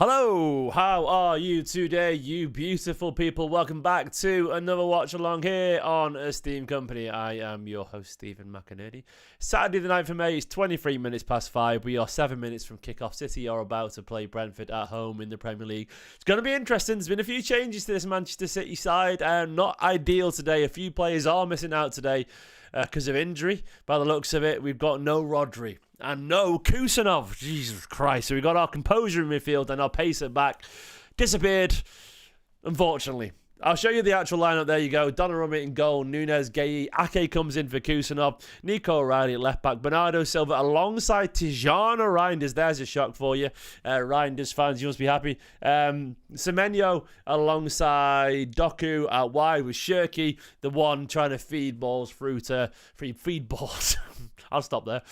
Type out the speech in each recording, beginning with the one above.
Hello, how are you today, you beautiful people? Welcome back to another watch along here on Esteemed Company. I am your host, Stephen McInerney. Saturday the 9th of May, it's 23 minutes past 5. We are 7 minutes from kickoff. City are about to play Brentford at home in the Premier League. It's going to be interesting. There's been a few changes to this Manchester City side. Not ideal today. A few players are missing out today because of injury. By the looks of it, we've got no Rodri and no 𝙏𝙬𝙞𝙩𝙬𝙚. Jesus Christ. So we got our composure in midfield and our pace at back. Disappeared, unfortunately. I'll show you the actual lineup. There you go. Donnarumma in goal. Núñez, Gueye. Ake comes in for 𝙏𝙬𝙀𝙀. Nico O'Reilly at left back. Bernardo Silva alongside 𝙤𝙬𝙀𝙀𝙀. There's a shock for you. Reinders fans, you must be happy. Semenyo alongside Doku out wide with Cherki, the one trying to feed balls through to feed balls. I'll stop there.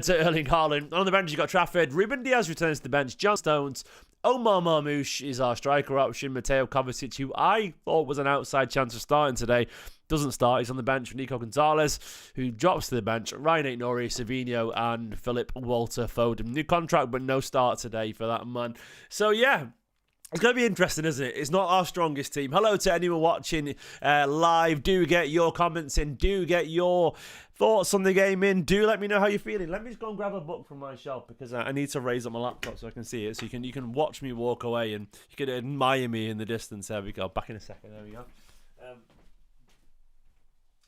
To Erling Haaland. On the bench, you've got Trafford. Ruben Diaz returns to the bench. John Stones. Omar Marmoush is our striker option. Mateo Kovacic, who I thought was an outside chance of starting today, doesn't start. He's on the bench for Nico Gonzalez, who drops to the bench. Ryan Aït-Nouri, Savinho, and Philip Walter Foden. New contract, but no start today for that man. So, yeah. It's going to be interesting, isn't it? It's not our strongest team. Hello to anyone watching live. Do get your comments in. Do get your thoughts on the game in. Do let me know how you're feeling. Let me just go and grab a book from my shelf because I need to raise up my laptop so I can see it. So you can watch me walk away and you can admire me in the distance. There we go. Back in a second. There we go. There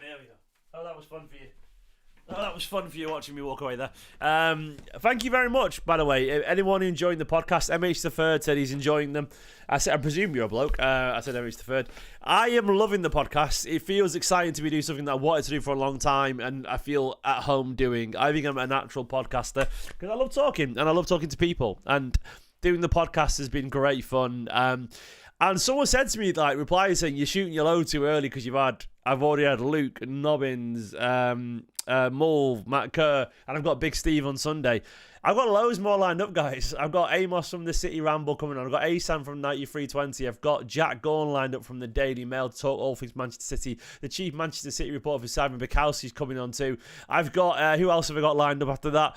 we go. Oh, that was fun for you. Oh, that was fun for you watching me walk away there. Thank you very much, by the way. Anyone who enjoyed the podcast, 𝙏𝙬𝙀𝙀𝙀 said he's enjoying them. I presume you're a bloke. I said 𝙏𝙬𝙀𝙀𝙀. I am loving the podcast. It feels exciting to be doing something that I wanted to do for a long time and I feel at home doing. I think I'm a natural podcaster because I love talking and I love talking to people. And doing the podcast has been great fun. And someone said to me, like, replying saying, you're shooting your load too early because I've already had Luke, Nobbins, Mulv, Matt Kerr, and I've got Big Steve on Sunday. I've got loads more lined up, guys. I've got Amos from the City Ramble coming on. I've got Asan from 9320. I've got Jack Gorn lined up from the Daily Mail to talk all things Manchester City. The chief Manchester City reporter for Simon Bukowski's coming on too. I've got, who else have I got lined up after that?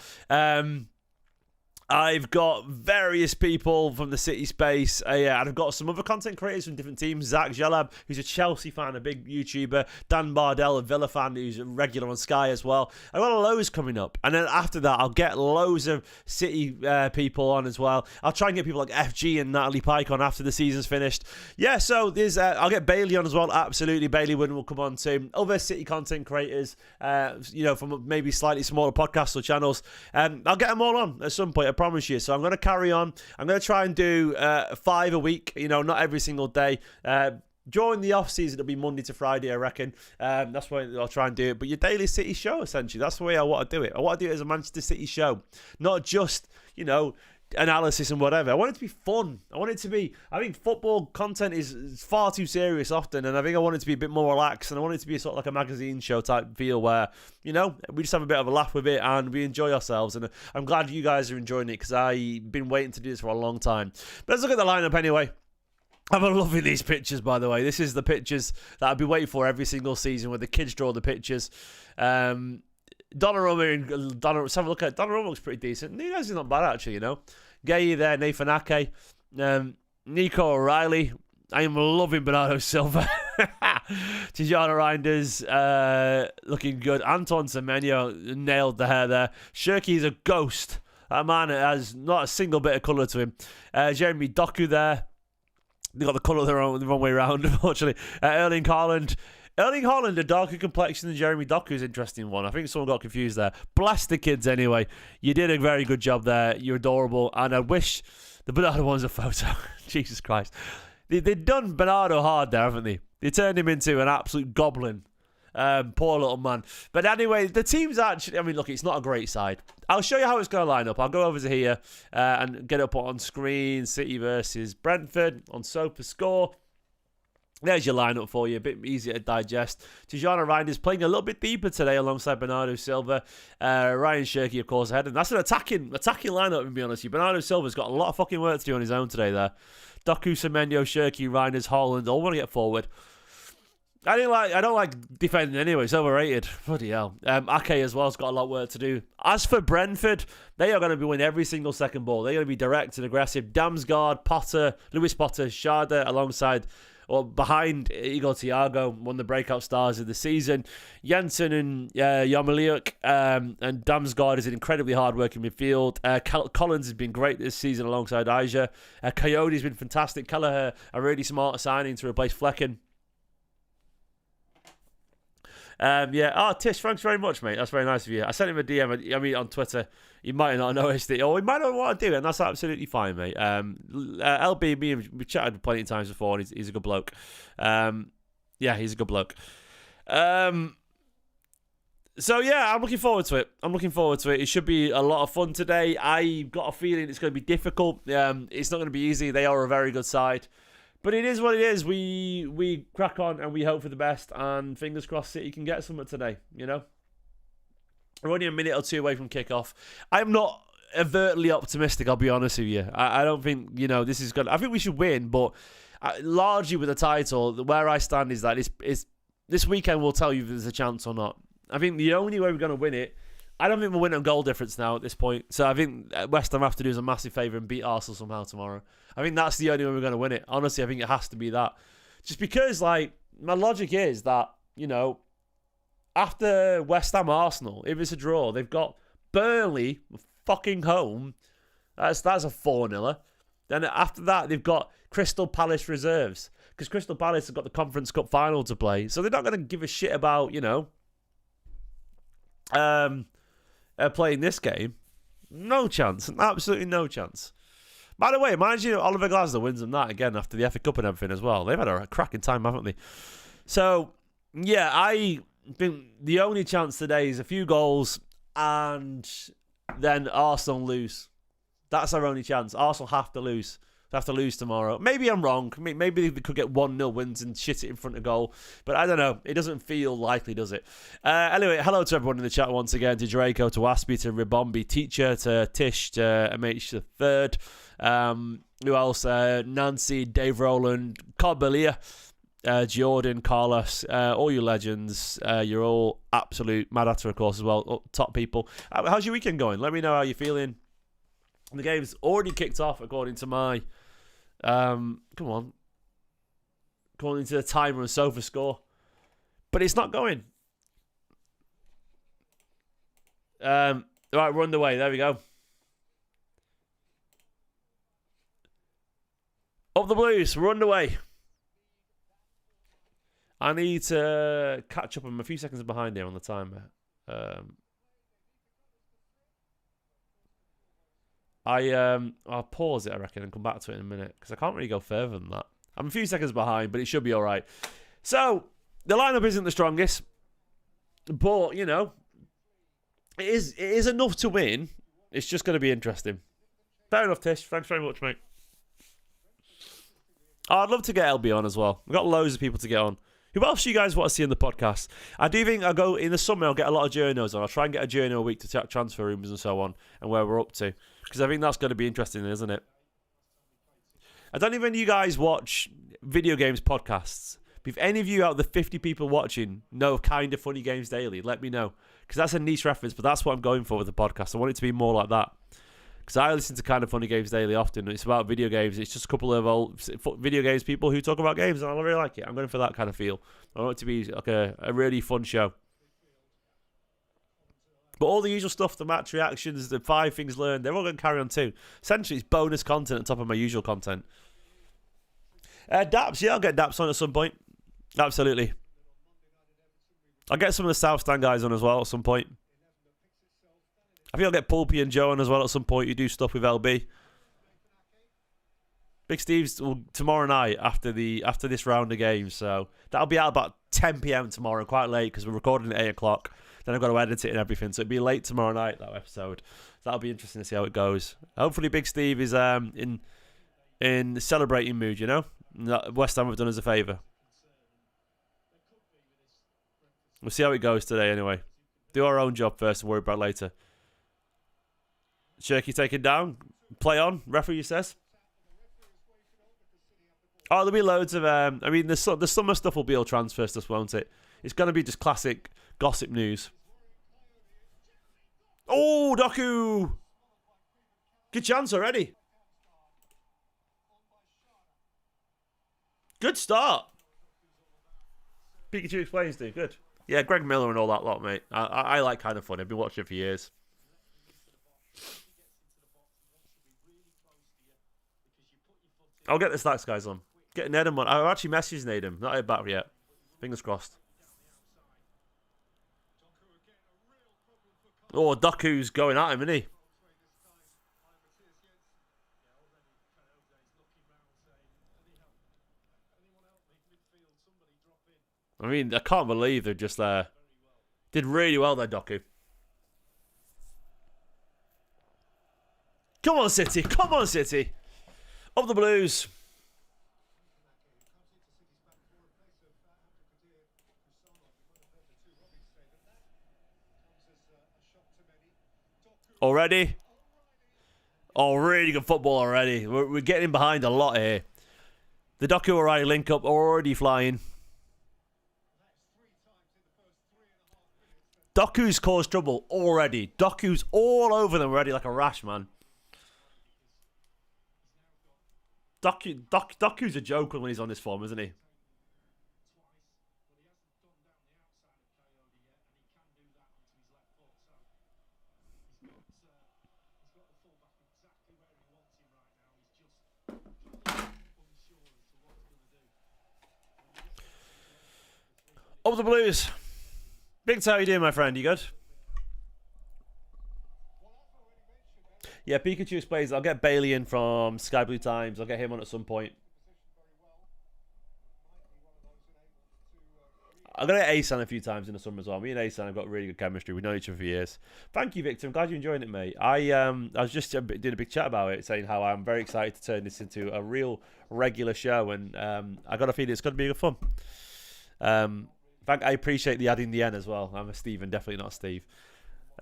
I've got various people from the City space, and I've got some other content creators from different teams. Zach Jalab, who's a Chelsea fan, a big YouTuber. Dan Bardell, a Villa fan, who's a regular on Sky as well. I've got loads coming up. And then after that, I'll get loads of City people on as well. I'll try and get people like FG and Natalie Pike on after the season's finished. Yeah, so there's I'll get Bailey on as well. Absolutely, Bailey Wooden will come on too. Other City content creators, from maybe slightly smaller podcasts or channels. I'll get them all on at some point. I promise you. So I'm going to carry on. I'm going to try and do 5 a week, not every single day. During the off season, it'll be Monday to Friday, I reckon. That's why I'll try and do it. But your daily City show, essentially. That's the way I want to do it. I want to do it as a Manchester City show. Not just, analysis and whatever. I want it to be fun. I think football content is far too serious often, and I think I want it to be a bit more relaxed, and I want it to be sort of like a magazine show type feel where, we just have a bit of a laugh with it and we enjoy ourselves, and I'm glad you guys are enjoying it because I've been waiting to do this for a long time. But let's look at the lineup anyway. I'm loving these pictures, by the way. This is the pictures that I've been waiting for every single season where the kids draw the pictures. Donnarumma, let's have a look at it. Donnarumma looks pretty decent. Núñez is not bad, actually, Gueye there, Nathan Ake, Nico O'Reilly. I am loving Bernardo Silva. 𝙤𝙬𝙀𝙀𝙀𝙀, Reinders looking good. Anton Semenyo nailed the hair there. Cherki is a ghost. That man has not a single bit of colour to him. Jeremy Doku there. They got the colour the wrong way around, unfortunately. Erling Haaland. Erling Haaland, a darker complexion than Jeremy Doku, is an interesting one. I think someone got confused there. Bless the kids anyway. You did a very good job there. You're adorable. And I wish the Bernardo one's a photo. Jesus Christ. They've done Bernardo hard there, haven't they? They turned him into an absolute goblin. Poor little man. But anyway, the team's actually, look, it's not a great side. I'll show you how it's going to line up. I'll go over to here and get it up on screen. City versus Brentford on SofaScore. There's your lineup for you, a bit easier to digest. 𝙤𝙬𝙀𝙀𝙀𝙀 playing a little bit deeper today alongside Bernardo Silva. Ryan Cherki, of course, ahead. And that's an attacking lineup, to be honest with you. Bernardo Silva's got a lot of fucking work to do on his own today there. Doku, Semenyo, Cherki, Reinders, Haaland, all want to get forward. I don't like defending anyway. It's overrated. Bloody hell. Ake as well has got a lot of work to do. As for Brentford, they are going to be winning every single second ball. They're going to be direct and aggressive. Damsgaard, Potter, Lewis Potter, 𝙏𝙬𝙨𝙧𝙖𝙬 alongside or behind Igor Thiago, one of the breakout stars of the season. Jensen and 𝙤𝙤𝙑𝙏𝙏 and Damsgaard is an incredibly hard-working midfield. Collins has been great this season alongside 𝙤𝙧. Coyote's been fantastic. Kelleher, a really smart signing to replace Flecken. Yeah. Oh, Tish, thanks very much, mate. That's very nice of you. I sent him a DM. I mean, on Twitter. He might not have noticed it, or he might not want to do it, and that's absolutely fine, mate. LB, we've chatted plenty of times before, and he's a good bloke. Yeah, he's a good bloke. So yeah, I'm looking forward to it. It should be a lot of fun today. I got a feeling it's going to be difficult. It's not going to be easy. They are a very good side. But it is what it is. We crack on and we hope for the best. And fingers crossed City can get something today, you know? We're only a minute or two away from kickoff. I'm not overtly optimistic, I'll be honest with you. I don't think, you know, this is good. I think we should win, but largely with the title, where I stand is that this weekend will tell you if there's a chance or not. I think the only way we're going to win it, I don't think we'll win on goal difference now at this point. So I think West Ham have to do us a massive favour and beat Arsenal somehow tomorrow. I think that's the only way we're going to win it. Honestly, I think it has to be that. Just because, like, my logic is that, you know, after West Ham Arsenal, if it's a draw, they've got Burnley fucking home. That's a 4-0. Then after that, they've got Crystal Palace reserves. Because Crystal Palace have got the Conference Cup final to play. So they're not going to give a shit about, you know, playing this game. No chance. Absolutely no chance. By the way, imagine Oliver Glasner wins them that again after the FA Cup and everything as well. They've had a cracking time, haven't they? So, yeah, I think the only chance today is a few goals and then Arsenal lose. That's our only chance. Arsenal have to lose. They have to lose tomorrow. Maybe I'm wrong. Maybe they could get 1-0 wins and shit it in front of goal. But I don't know. It doesn't feel likely, does it? Anyway, hello to everyone in the chat once again. To Draco, to Waspy, to Ribombi, Teacher, to Tish, to MH the Third. Who else? Nancy, Dave Rowland, Corbelia, Jordan, Carlos, all you legends. You're all absolute mad hatter, of course, as well. Top people. How's your weekend going? Let me know how you're feeling. The game's already kicked off, according to my... come on. According to the timer and sofa score. But it's not going. Right, we're underway. There we go. Up the Blues. We're underway. I need to catch up. I'm a few seconds behind here on the timer. I'll pause it, I reckon, and come back to it in a minute because I can't really go further than that. I'm a few seconds behind, but it should be all right. So, the lineup isn't the strongest, but, you know, it is enough to win. It's just going to be interesting. Fair enough, Tish. Thanks very much, mate. Oh, I'd love to get LB on as well. We've got loads of people to get on. Who else do you guys want to see in the podcast? I do think I'll go in the summer. I'll get a lot of journos on. I'll try and get a journo a week to chat transfer rooms and so on and where we're up to. Because I think that's going to be interesting, isn't it? I don't even you guys watch video games podcasts. But if any of you out of the 50 people watching know Kind of Funny Games Daily, let me know. Because that's a niche reference, but that's what I'm going for with the podcast. I want it to be more like that. Because I listen to Kind of Funny Games Daily often. It's about video games. It's just a couple of old video games people who talk about games, and I really like it. I'm going for that kind of feel. I want it to be like a really fun show. But all the usual stuff, the match reactions, the 5 things learned, they're all going to carry on too. Essentially, it's bonus content on top of my usual content. Daps, yeah, I'll get Daps on at some point. Absolutely. I'll get some of the South Stand guys on as well at some point. I think I'll get Pulpy and Joe on as well at some point. You do stuff with LB. Big Steve's tomorrow night after this round of games, so that'll be out about 10 p.m. tomorrow, quite late because we're recording at 8 o'clock. Then I've got to edit it and everything, so it'll be late tomorrow night, that episode. So that'll be interesting to see how it goes. Hopefully Big Steve is in celebrating mood, you know? West Ham have done us a favour. We'll see how it goes today anyway. Do our own job first and worry about it later. Shirky taken down. Play on, referee says. Oh, there'll be loads of. I mean, the summer stuff will be all transfer stuff, won't it? It's going to be just classic gossip news. Oh, Doku! Good chance already. Good start. Pikachu explains, dude. Good. Yeah, Greg Miller and all that lot, mate. I like kind of fun. I've been watching it for years. I'll get the stacks guys on. Get Nedum on. I've actually messaged Nedum. Not heard back yet. Fingers crossed. Oh, Doku's going at him, isn't he? I mean, I can't believe they're just there. Did really well there, Doku. Come on, City. Come on, City. Up the Blues. Already? Oh, really good football already. We're getting behind a lot here. The Doku already link up, already flying. Doku's caused trouble already. Doku's all over them already like a rash, man. Doku's a joke when he's on this form, isn't he? Up the Blues. Victor, how you doing, my friend? You good? Yeah, Pikachu explains. I'll get Bailey in from Sky Blue Times. I'll get him on at some point. I'm going to get Asan a few times in the summer as well. Me and Asan have got really good chemistry. We've known each other for years. Thank you, Victor. I'm glad you're enjoying it, mate. I was just doing a big chat about it, saying how I'm very excited to turn this into a real regular show, and I got a feeling it's going to be good fun. I appreciate the adding the N as well. I'm a Stephen, definitely not Steve.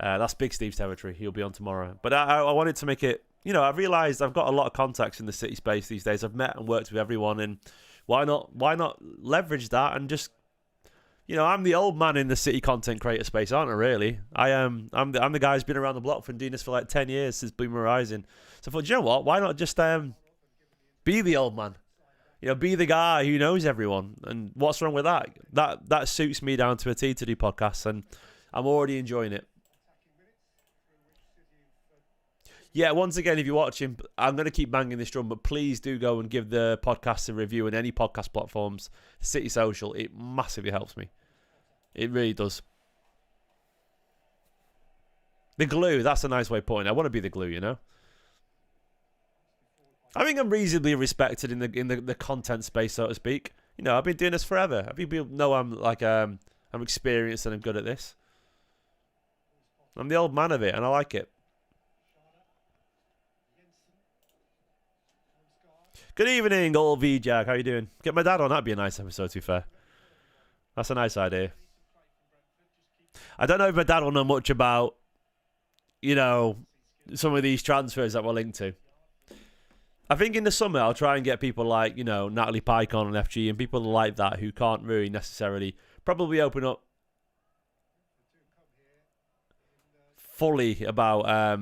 That's Big Steve's territory. He'll be on tomorrow. But I wanted to make it, you know, I've realised I've got a lot of contacts in the city space these days. I've met and worked with everyone, and why not leverage that and just, you know, I'm the old man in the city content creator space, aren't I, really? I'm the guy who's been around the block for doing this for like 10 years since Boomer Rising. So I thought, you know what? Why not just be the old man? You know, be the guy who knows everyone. And what's wrong with that? That suits me down to a T to do podcasts, and I'm already enjoying it. Yeah, once again, if you're watching, I'm going to keep banging this drum, but please do go and give the podcast a review on any podcast platforms, City Social. It massively helps me. It really does. The glue, that's a nice way of putting it. I want to be the glue, you know? I think I'm reasonably respected in the content space, so to speak. You know, I've been doing this forever. I think people know I'm experienced and I'm good at this. I'm the old man of it, and I like it. Good evening, old V-Jack. How you doing? Get my dad on. That'd be a nice episode, to be fair. That's a nice idea. I don't know if my dad will know much about, you know, some of these transfers that we're linked to. I think in the summer I'll try and get people like, you know, Natalie Pike on FG and people like that who can't really necessarily probably open up fully about,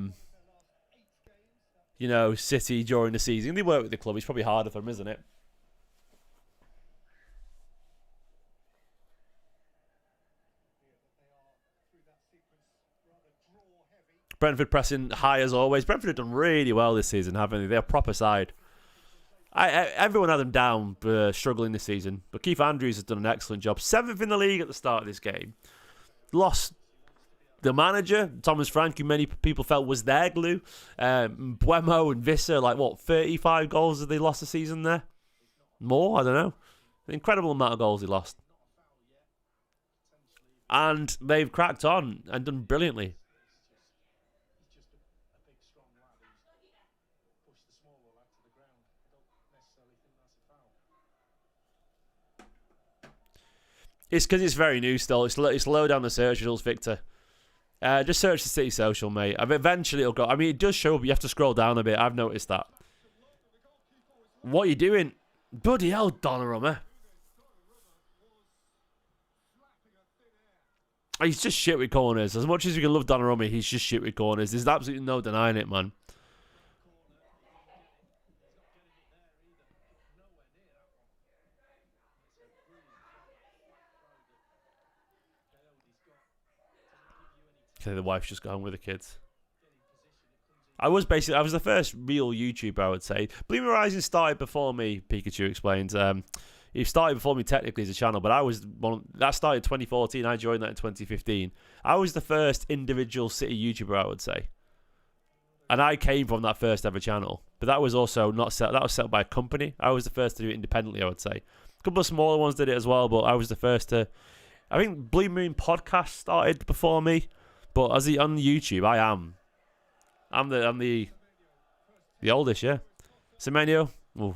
you know, City during the season. They work with the club. It's probably harder for them, isn't it? Brentford pressing high as always. Brentford have done really well this season, haven't they? They're a proper side. Everyone had them down struggling this season, but Keith Andrews has done an excellent job. 7th in the league at the start of this game. Lost the manager, Thomas Frank, who many people felt was their glue. Buemo and Visser, like what, 35 goals that they lost the season there? More? I don't know. An incredible amount of goals they lost. And they've cracked on and done brilliantly. It's because it's very new still. It's low down the search results, Victor. Just search the City Social, mate. Eventually it'll go. I mean, it does show up. You have to scroll down a bit. I've noticed that. What are you doing? Bloody hell, Donnarumma. He's just shit with corners. As much as you can love Donnarumma, he's just shit with corners. There's absolutely no denying it, man. Okay, the wife's just got home with the kids. I was the first real YouTuber, I would say. Bleeding Horizon started before me, Pikachu explains. He started before me technically as a channel, but that started 2014. I joined that in 2015. I was the first individual city YouTuber, I would say. And I came from that first ever channel. But that was also not set. That was set up by a company. I was the first to do it independently, I would say. A couple of smaller ones did it as well, but I was the first to. I think Blue Moon Podcast started before me. But on YouTube, I'm the oldest, yeah. Semenyo. Oh,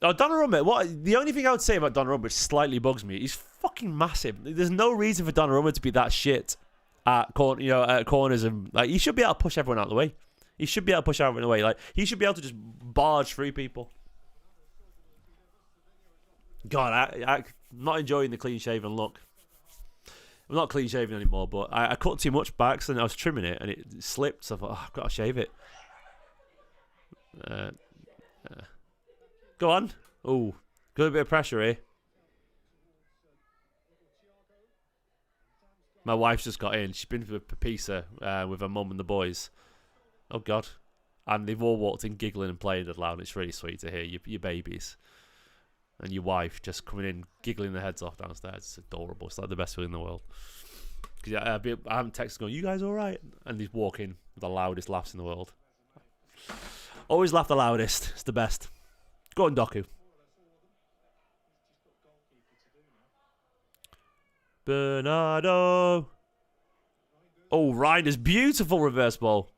Donnarumma. What? The only thing I would say about Donnarumma, which slightly bugs me, he's fucking massive. There's no reason for Donnarumma to be that shit at corners, and like he should be able to push everyone out of the way. He should be able to push everyone away. Like he should be able to just barge through people. God, I'm not enjoying the clean shaven look. I'm not clean shaven anymore, but I cut too much back, so then I was trimming it and it slipped. So I thought, I've got to shave it. Go on. Oh, got a bit of pressure here. My wife's just got in. She's been for pizza with her mum and the boys. Oh, God. And they've all walked in giggling and playing it loud. It's really sweet to hear your babies and your wife just coming in giggling their heads off downstairs. It's adorable. It's like the best feeling in the world. Because I haven't texted going, you guys all right? And he's walking with the loudest laughs in the world. Always laugh the loudest. It's the best. Go on, Doku. Bernardo. Oh, Reiner's beautiful reverse ball.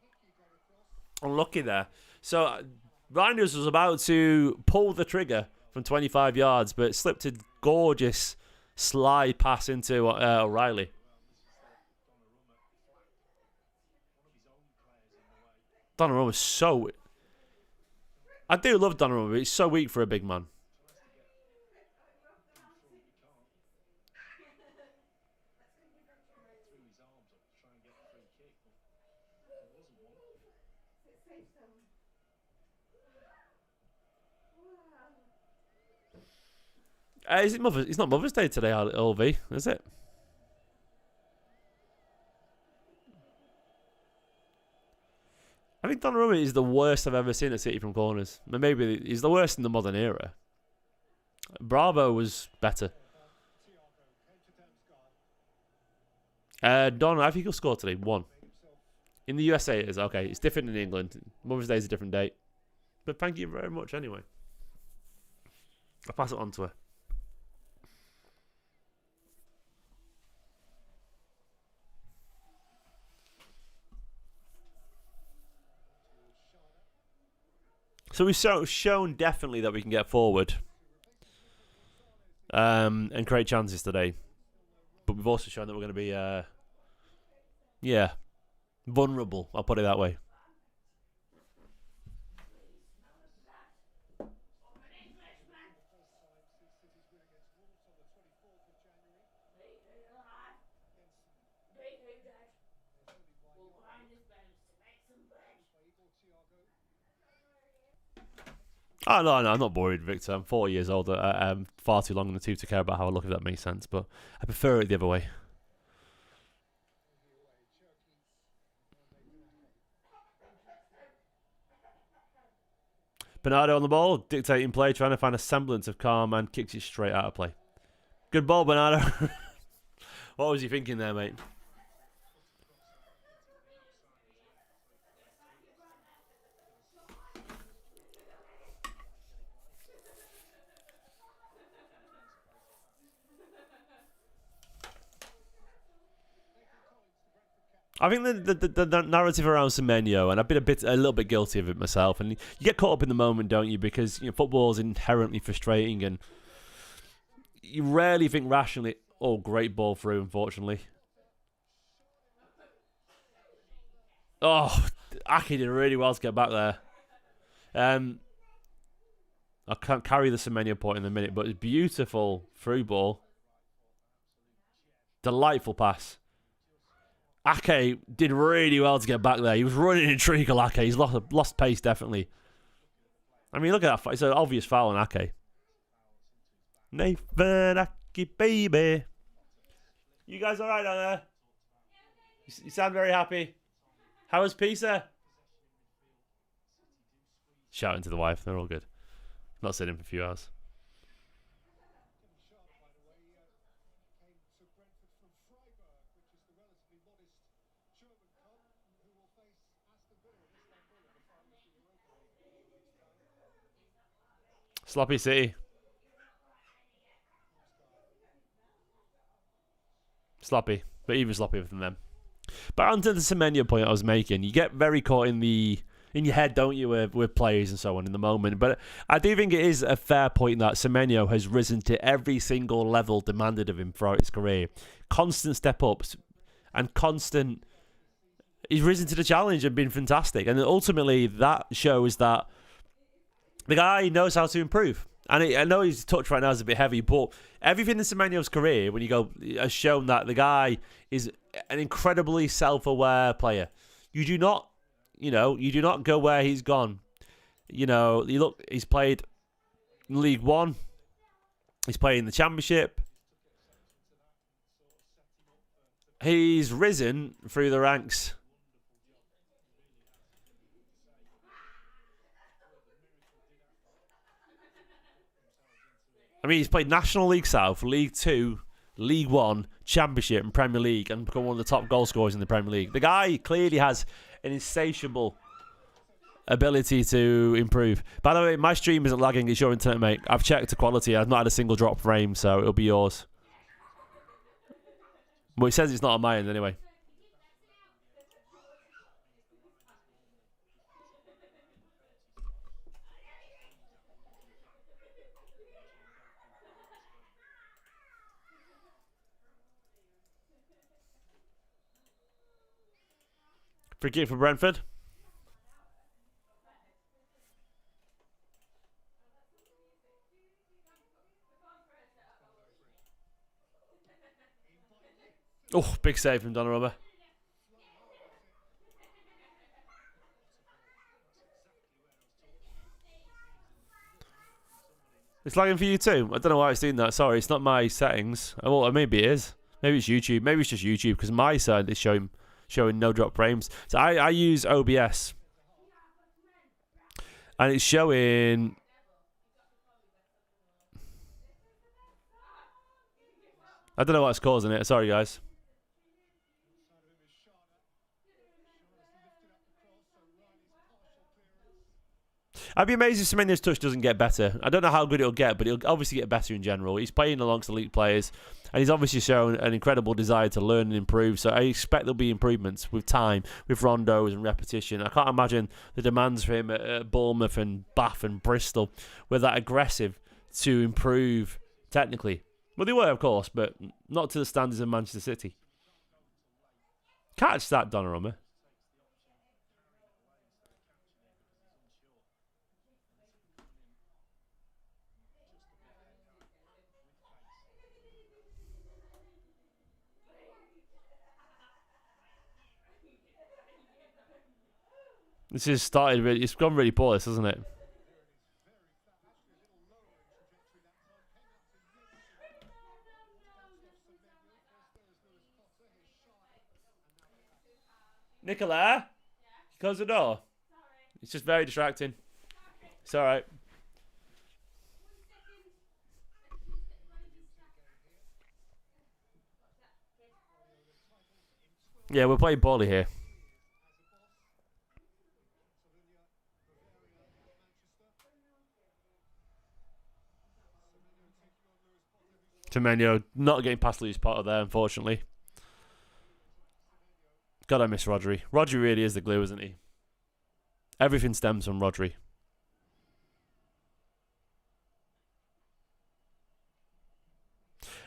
Unlucky there. So, Reinders was about to pull the trigger from 25 yards, but slipped a gorgeous slide pass into O'Reilly. Donnarumma was so... I do love Donnarumma, but he's so weak for a big man. Is it Mother's? It's not Mother's Day today, LV, is it? I think Donnarumma is the worst I've ever seen at City from corners. Maybe he's the worst in the modern era. Bravo was better. Don, I think he'll score today. 1. In the USA it is. Okay, it's different in England. Mother's Day is a different date. But thank you very much anyway. I'll pass it on to her. So we've shown definitely that we can get forward and create chances today. But we've also shown that we're going to be, vulnerable. I'll put it that way. Oh, no, I'm not worried, Victor. I'm 40 years old. I'm far too long in the tooth to care about how I look, if that makes sense. But I prefer it the other way. Bernardo on the ball, dictating play, trying to find a semblance of calm, and kicks it straight out of play. Good ball, Bernardo. What was he thinking there, mate? I think the narrative around Semenyo, and I've been a little bit guilty of it myself, and you get caught up in the moment, don't you? Because football is inherently frustrating, and you rarely think rationally. Oh, great ball through, unfortunately. Oh, Aki did really well to get back there. I can't carry the Semenyo point in a minute, but it's beautiful through ball. Delightful pass. Ake did really well to get back there. He was running in treacle, Ake. He's lost pace, definitely. I mean, look at that. It's an obvious foul on Ake. Nathan Ake, baby. You guys all right down there? You sound very happy. How was pizza? Shouting to the wife. They're all good. Not sitting for a few hours. Sloppy City. Sloppy, but even sloppier than them. But onto the Semenyo point I was making. You get very caught in your head, don't you, with players and so on in the moment. But I do think it is a fair point that Semenyo has risen to every single level demanded of him throughout his career. Constant step-ups and constant... He's risen to the challenge and been fantastic. And ultimately, that shows that the guy knows how to improve. And I know his touch right now is a bit heavy, but everything in Semenyo's career, when you go, has shown that the guy is an incredibly self-aware player. You do not go where he's gone. You know, he's played in League One. He's played in the Championship. He's risen through the ranks. I mean, he's played National League South, League 2, League 1, Championship and Premier League and become one of the top goal scorers in the Premier League. The guy clearly has an insatiable ability to improve. By the way, my stream isn't lagging. It's your internet, mate. I've checked the quality. I've not had a single drop frame, so it'll be yours. Well, it says it's not on my end anyway. Free kick for Brentford. Oh, big save from Donnarumma. It's lagging for you too. I don't know why it's doing that. Sorry, it's not my settings. Well, maybe it is. Maybe it's YouTube. Maybe it's just YouTube because my side is showing no drop frames. So I use OBS. And it's showing... I don't know what's causing it. Sorry, guys. I'd be amazed if Semenyo's touch doesn't get better. I don't know how good it'll get, but it'll obviously get better in general. He's playing amongst elite players, and he's obviously shown an incredible desire to learn and improve. So I expect there'll be improvements with time, with rondos and repetition. I can't imagine the demands for him at Bournemouth and Bath and Bristol were that aggressive to improve technically. Well, they were, of course, but not to the standards of Manchester City. Catch that, Donnarumma. This has started really... It's gone really poor, this, hasn't it? Nicola? Close the door. Sorry. It's just very distracting. It's alright. Yeah, we're playing poorly here. Semenyo not getting past Lewis Potter there, unfortunately. God, I miss Rodri. Rodri really is the glue, isn't he? Everything stems from Rodri.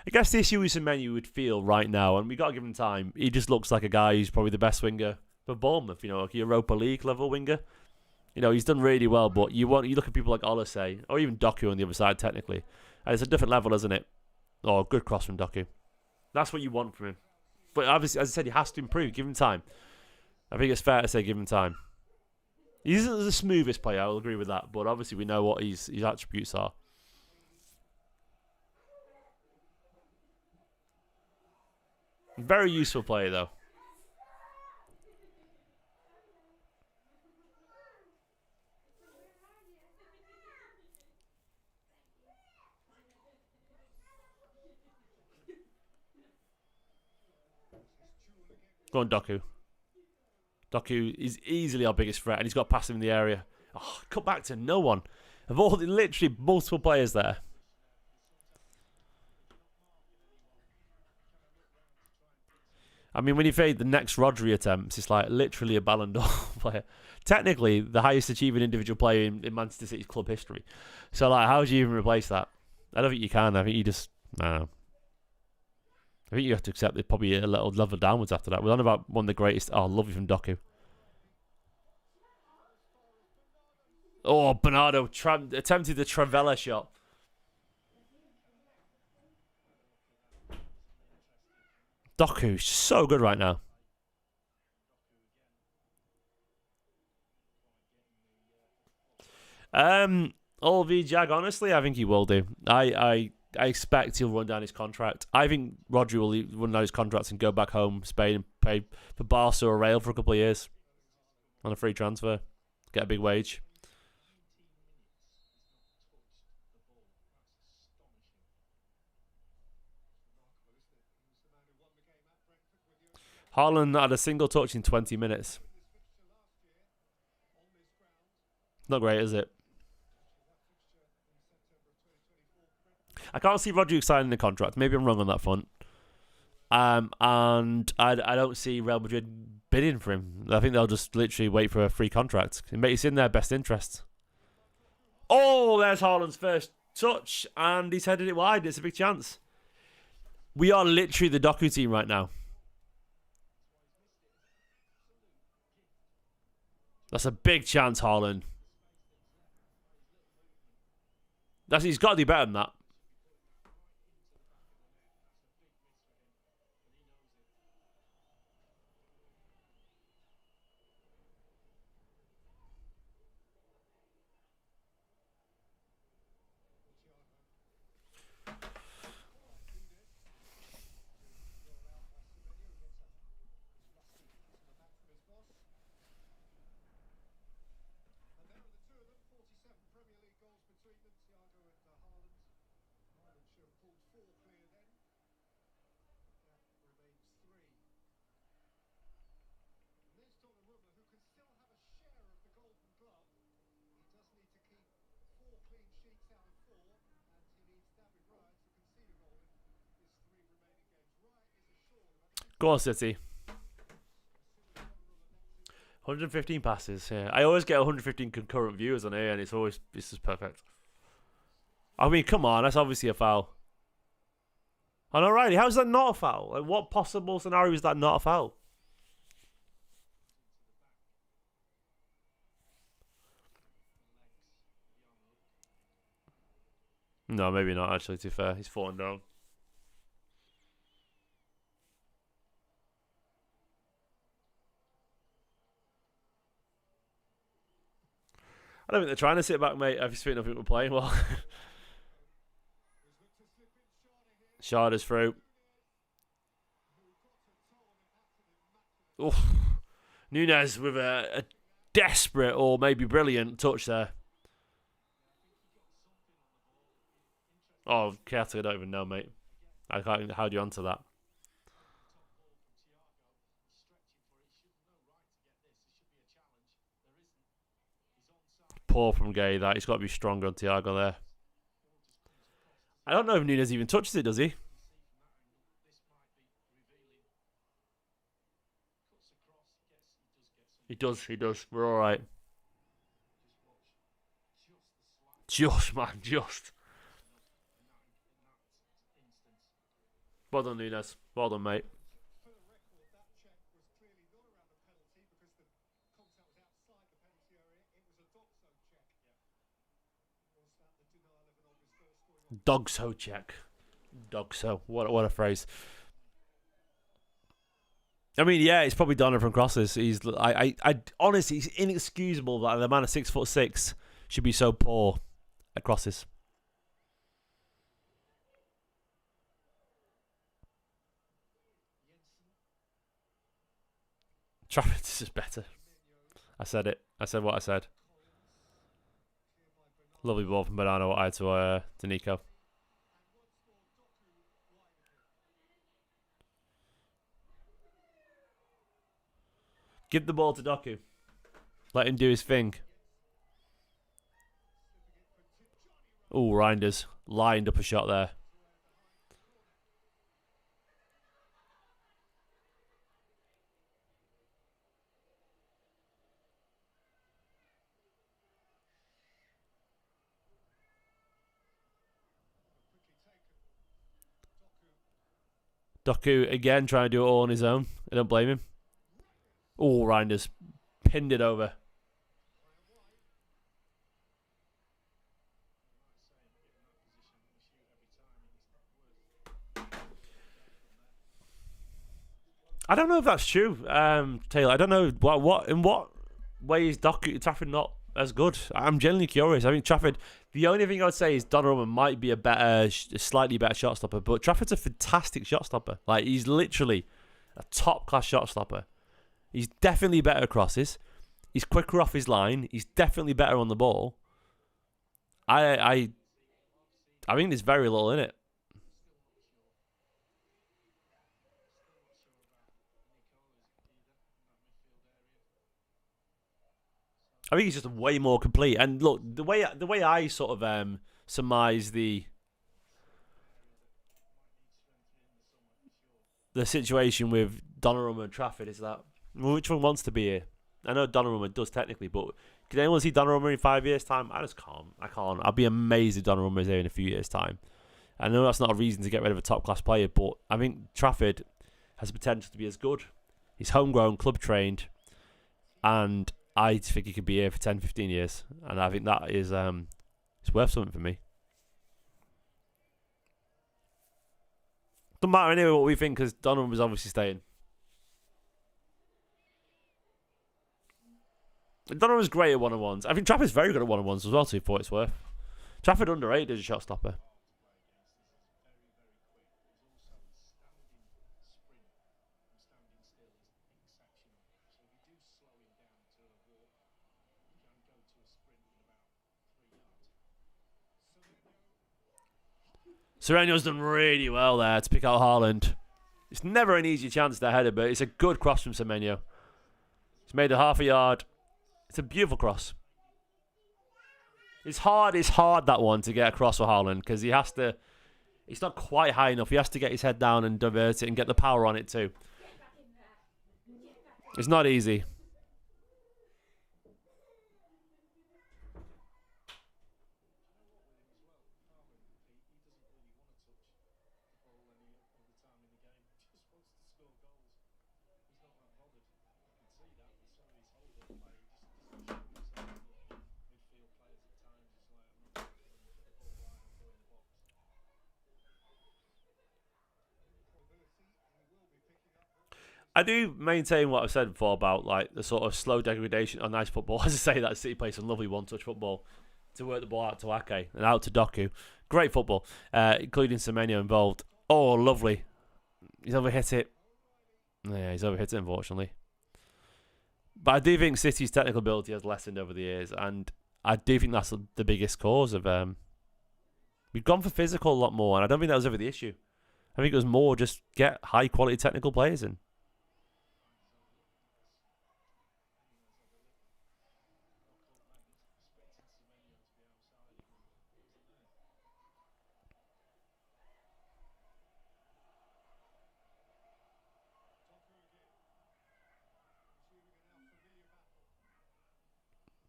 I guess the issue with Semenyo would feel right now, and we got to give him time. He just looks like a guy who's probably the best winger for Bournemouth, you know, like a Europa League level winger. You know, he's done really well, but you look at people like 𝙏𝙬𝙨𝙩𝙬 or even Doku on the other side, technically. And it's a different level, isn't it? Oh, good cross from Doku. That's what you want from him. But obviously, as I said, he has to improve. Give him time. I think it's fair to say give him time. He isn't the smoothest player, I'll agree with that. But obviously, we know what his attributes are. Very useful player, though. Go on, Doku. Doku is easily our biggest threat, and he's got past him in the area. Oh, cut back to no one. Of all, literally multiple players there. I mean, when you fade the next Rodri attempts, it's like literally a Ballon d'Or player. Technically, the highest achieving individual player in Manchester City's club history. So, like, how do you even replace that? I don't think you can. I think you just... No. I think you have to accept it probably a little level downwards after that. We're on about one of the greatest... Oh, lovely from Doku. Oh, Bernardo attempted the Travella shot. Doku's so good right now. 𝙏𝙬𝙨𝙩𝙬𝙧, honestly, I think he will do. I expect he'll run down his contract. I think Rodri will run down his contract and go back home, Spain, and pay for Barca or Real for a couple of years on a free transfer. Get a big wage. Haaland not had a single touch in 20 minutes. Not great, is it? I can't see Rodri signing the contract. Maybe I'm wrong on that front. And I don't see Real Madrid bidding for him. I think they'll just literally wait for a free contract. It's in their best interest. Oh, there's Haaland's first touch, and he's headed it wide. It's a big chance. We are literally the Doku team right now. That's a big chance, Haaland. He's got to do better than that. Go on, City. 115 passes. Yeah, I always get 115 concurrent viewers on here, and it's just perfect. I mean, come on, that's obviously a foul. And alrighty, how is that not a foul? Like, what possible scenario is that not a foul? No, maybe not. Actually, to be fair, he's falling down. I don't think they're trying to sit back, mate. I just think nothing we're playing well. 𝙤𝙬𝙨𝙯𝙬 through. Oof. Núñez with a desperate or maybe brilliant touch there. Oh, Keita, I don't even know, mate. I can't. How do you answer that? Poor from Gay. That he's got to be stronger on Thiago there. I don't know if Núñez even touches it, does he? He does. He does. We're all right. Just, man, just. Well done, Núñez. Well done, mate. Dogso check. Dogso. What a phrase. I mean, yeah, it's probably Donna from crosses. I honestly, it's inexcusable that the man of 6'6" should be so poor at crosses. Trafford is just better. I said it. I said what I said. Lovely ball from Bernardo to Nico. Give the ball to Doku. Let him do his thing. Oh, Reinders lined up a shot there. Doku again trying to do it all on his own. I don't blame him. Oh, Reinders pinned it over. I don't know if that's true, Taylor. I don't know in what way is Trafford not as good. I'm genuinely curious. I think Trafford. The only thing I'd say is Donnarumma might be a slightly better shot stopper, but Trafford's a fantastic shot stopper. Like, he's literally a top class shot stopper. He's definitely better at crosses. He's quicker off his line. He's definitely better on the ball. I think there's very little in it. I think he's just way more complete. And look, the way I sort of surmise the situation with Donnarumma and Trafford is that, well, which one wants to be here? I know Donnarumma does technically, but can anyone see Donnarumma in 5 years' time? I just can't. I can't. I'll be amazed if Donnarumma is here in a few years' time. I know that's not a reason to get rid of a top-class player, but I think Trafford has the potential to be as good. He's homegrown, club-trained, and I think he could be here for 10, 15 years. And I think that is it's worth something for me. Doesn't matter anyway what we think, because Donnarumma was obviously staying. Donnarumma's great at one-on-ones. I think Trafford's very good at one-on-ones as well, too, for what it's worth. Trafford underrated as a shot stopper. Semenyo's done really well there to pick out Haaland. It's never an easy chance to header, but it's a good cross from Semenyo. It's made a half a yard. It's a beautiful cross. It's hard that one to get across for Haaland, because he has to. It's not quite high enough. He has to get his head down and divert it and get the power on it too. It's not easy. I do maintain what I've said before about like the sort of slow degradation on nice football. As I say, that City plays some lovely one-touch football to work the ball out to 𝙏𝙬 and out to Doku. Great football, including Semenyo involved. Oh, lovely. He's overhit it. Yeah, he's overhit it, unfortunately. But I do think City's technical ability has lessened over the years, and I do think that's the biggest cause of... we've gone for physical a lot more, and I don't think that was ever the issue. I think it was more just get high-quality technical players in.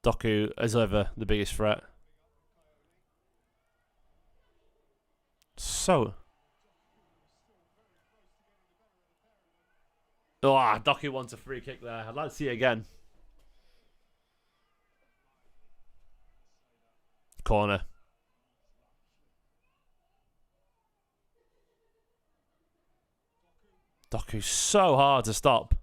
Doku is ever the biggest threat. So... Oh, Doku wants a free kick there. I'd like to see it again. Corner. Doku's so hard to stop.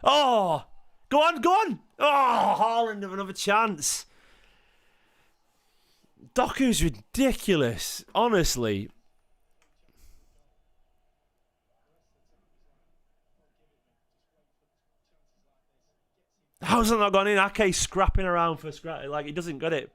Oh! Go on, go on! Oh, Haaland have another chance. Doku's ridiculous, honestly. How's that not gone in? Ake's scrapping around for scrap. Like, he doesn't get it.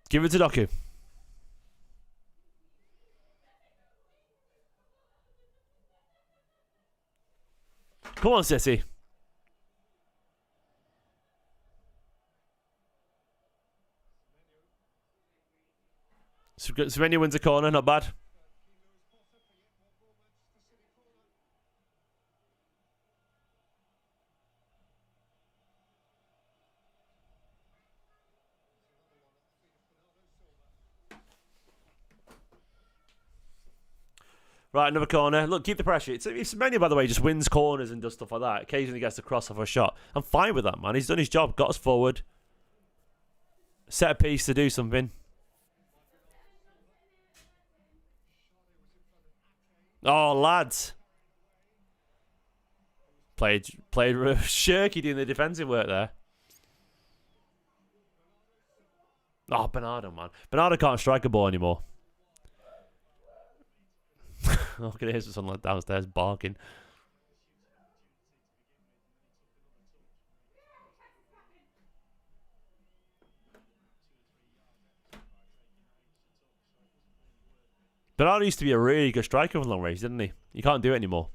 Give it to Doku. Come on, City. Semenyo wins a corner, not bad. Right, another corner. Look, keep the pressure. If Semenyo, by the way, just wins corners and does stuff like that, occasionally gets the cross off a shot, I'm fine with that, man. He's done his job, got us forward. Set a piece to do something. Oh, lads. Played Shirky doing the defensive work there. Oh, Bernardo, man. Bernardo can't strike a ball anymore. Look at his son downstairs barking. Bernardo used to be a really good striker from long range, didn't he? You can't do it anymore.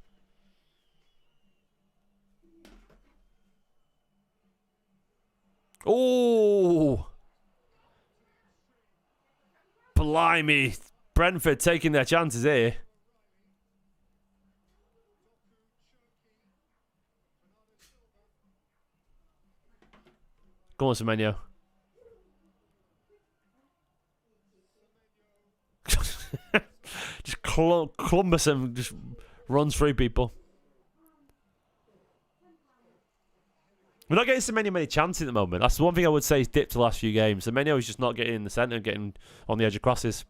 Oh! Blimey. Brentford taking their chances here. Go on, Semenyo. Just clumbersome, just runs through people. We're not getting so many chances at the moment. That's the one thing I would say is dipped the last few games. Semenyo is just not getting in the centre and getting on the edge of crosses.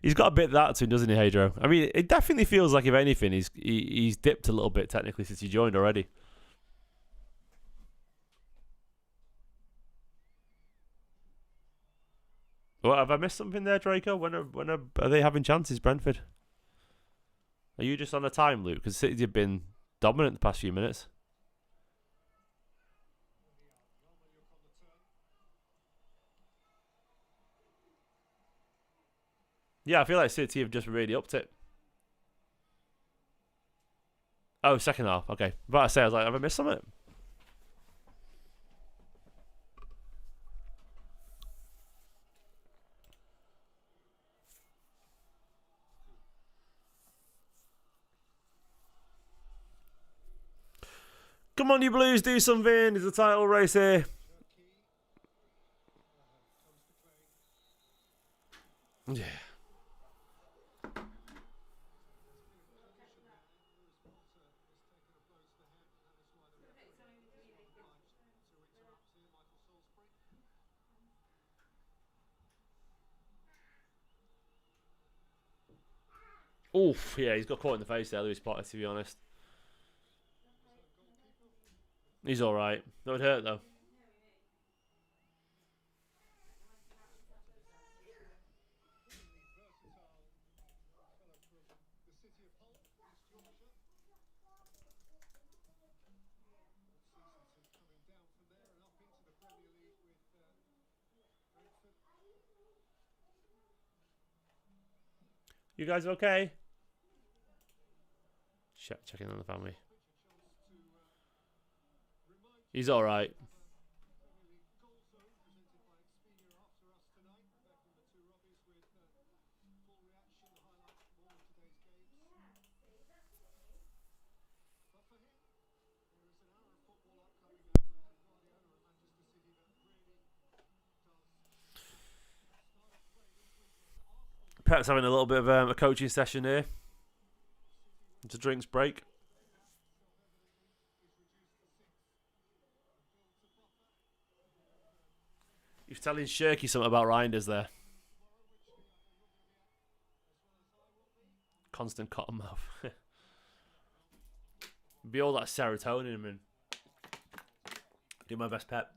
He's got a bit of that to him, doesn't he, Hadro? I mean, it definitely feels like, if anything, he's dipped a little bit technically since he joined already. What, have I missed something there, Draco? When are they having chances, Brentford? Are you just on a time loop? Because City have been dominant the past few minutes. Yeah, I feel like City have just really upped it. Oh, second half. Okay. But I was like, have I missed something? Come on, you Blues, do something. It's a title race here. Yeah. Oof, yeah, he's got caught in the face there, Lewis Potter, to be honest. He's alright. That would hurt, though. You guys okay? Checking on the family. He's all right. Pep's having a little bit of a coaching session here. It's a drinks break. He was telling Shirky something about Reinders there. Constant cottonmouth. Be all that serotonin and do my best, Pep.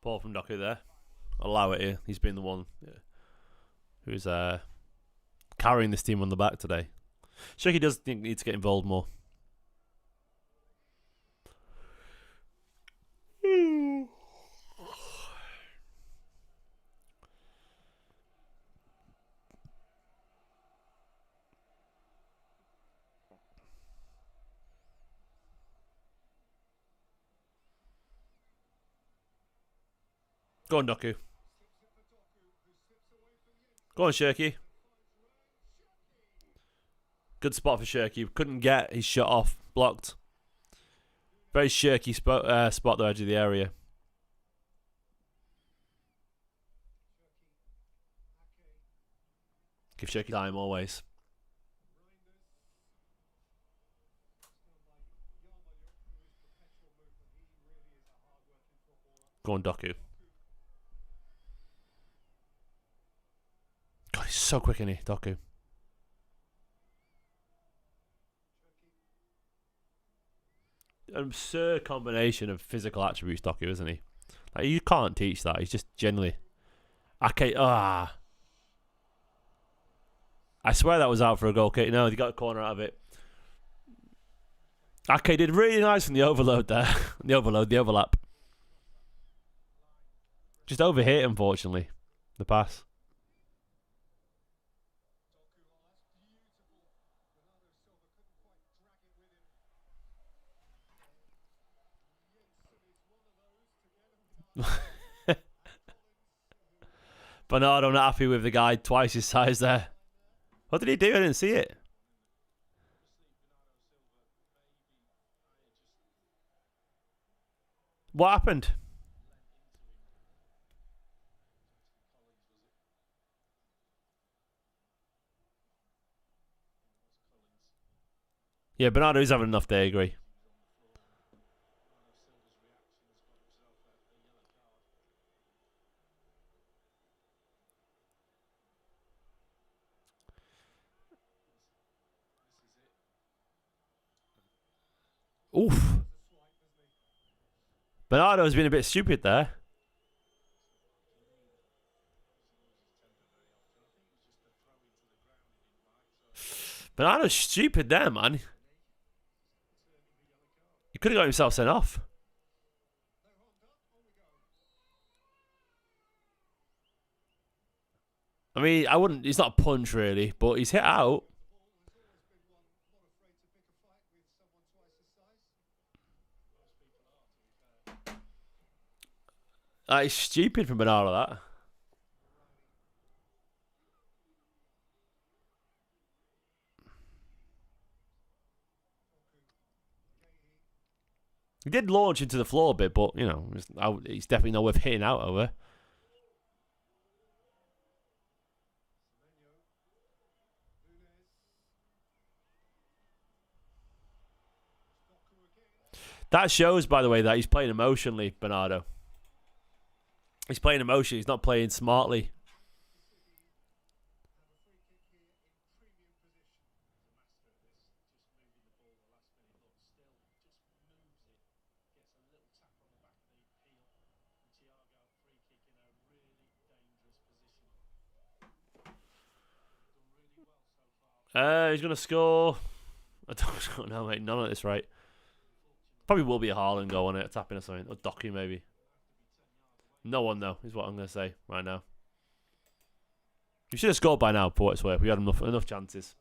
Paul from Doku there. Allow it here. He's been the one who's carrying this team on the back today. Shaky does need to get involved more. Go on, Doku. Go on, Shirky. Good spot for Shirky. Couldn't get his shot off. Blocked. Very Shirky spot the edge of the area. Give Shirky time always. Go on, Doku. God, he's so quick, isn't he, Doku? An absurd combination of physical attributes, Doku, isn't he? Like, you can't teach that. He's just generally... Okay, I swear that was out for a goal kick. No, he got a corner out of it. Ake did really nice from the overload there. the overlap. Just overhit, unfortunately, the pass. Bernardo not happy with the guy twice his size there. What did he do? I didn't see it. What happened? Yeah, Bernardo's having enough day, I agree. Oof. Bernardo's been a bit stupid there. Bernardo's stupid there, man. He could have got himself sent off. I mean, I wouldn't... It's not a punch, really, but he's hit out. That is stupid from Bernardo, that. He did launch into the floor a bit, but, you know, he's definitely not worth hitting out over. That shows, by the way, that he's playing emotionally, Bernardo. He's playing emotionally. He's not playing smartly. He's going to score. I don't know, mate. None at this rate. Probably will be a Haaland goal on it, a tapping or something. Or Doku, maybe. No one, though, is what I'm going to say right now. We should have scored by now, for what it's worth. We had enough chances.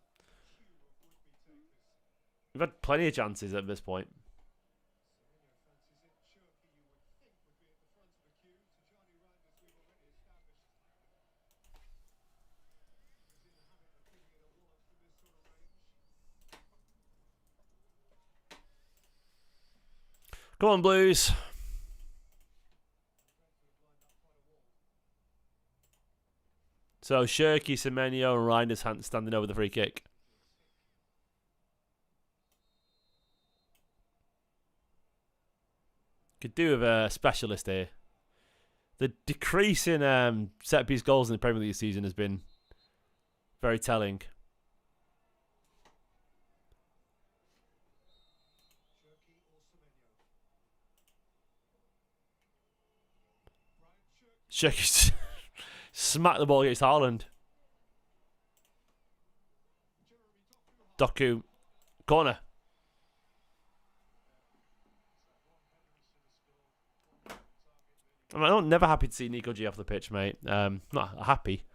We've had plenty of chances at this point. Come on, Blues. So, Cherki, Semenyo, and Reinders standing over the free kick. Could do with a specialist here. The decrease in set-piece goals in the Premier League this season has been very telling. Cherki smack the ball against Haaland. Doku. Corner. I'm never happy to see Nico G off the pitch, mate. Not happy.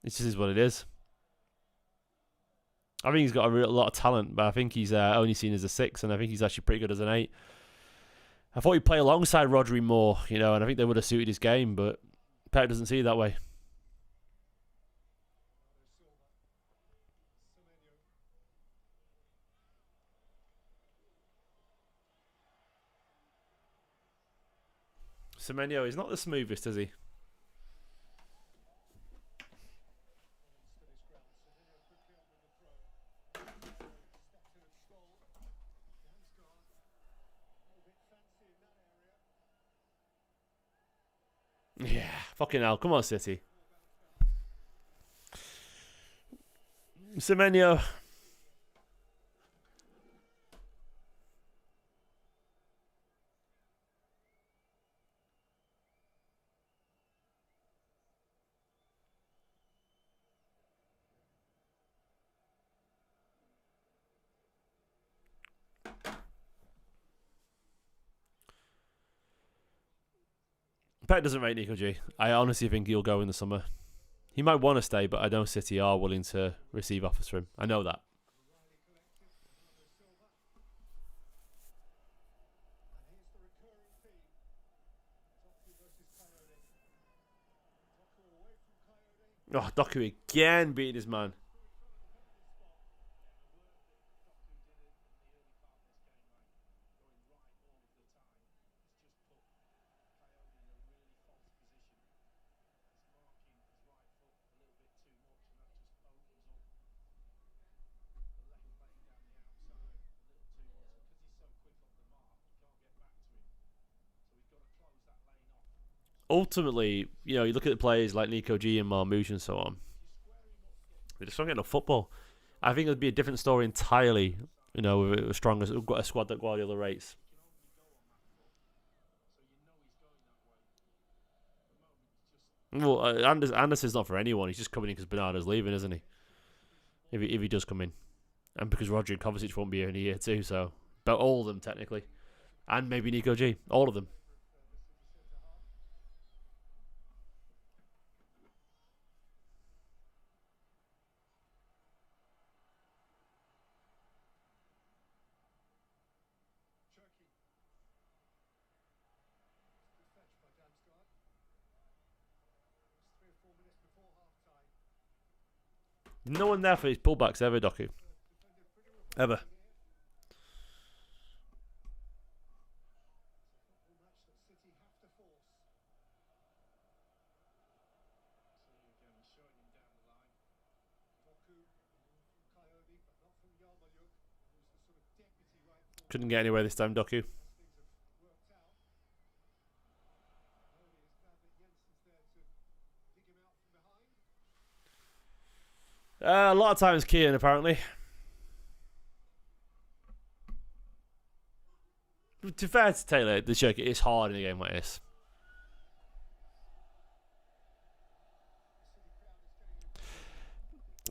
It just is what it is. I think he's got a lot of talent, but I think he's only seen as a 6, and I think he's actually pretty good as an 8. I thought he'd play alongside Rodri more, you know, and I think they would have suited his game, but Pep doesn't see it that way. Semenyo is not the smoothest, is he? Yeah, fucking hell. Come on, City. Semenyo. Pep doesn't rate Nico G. I honestly think he'll go in the summer. He might want to stay, but I know City are willing to receive offers for him. I know that. Oh, Doku again beating his man. Ultimately, you know, you look at the players like Nico G and Marmoush and so on. They just don't get enough football. I think it would be a different story entirely, you know, with a stronger a squad that Guardiola rates. Well, Anderson's not for anyone. He's just coming in because Bernardo's leaving, isn't he? If he does come in. And because Rodri and Kovacic won't be here in a year too, so... But all of them, technically. And maybe Nico G. All of them. No one there for his pullbacks ever, Doku. Ever. Couldn't get anywhere this time, Doku. A lot of times Keane, apparently. To be fair to Taylor, the joke, it's hard in a game like this.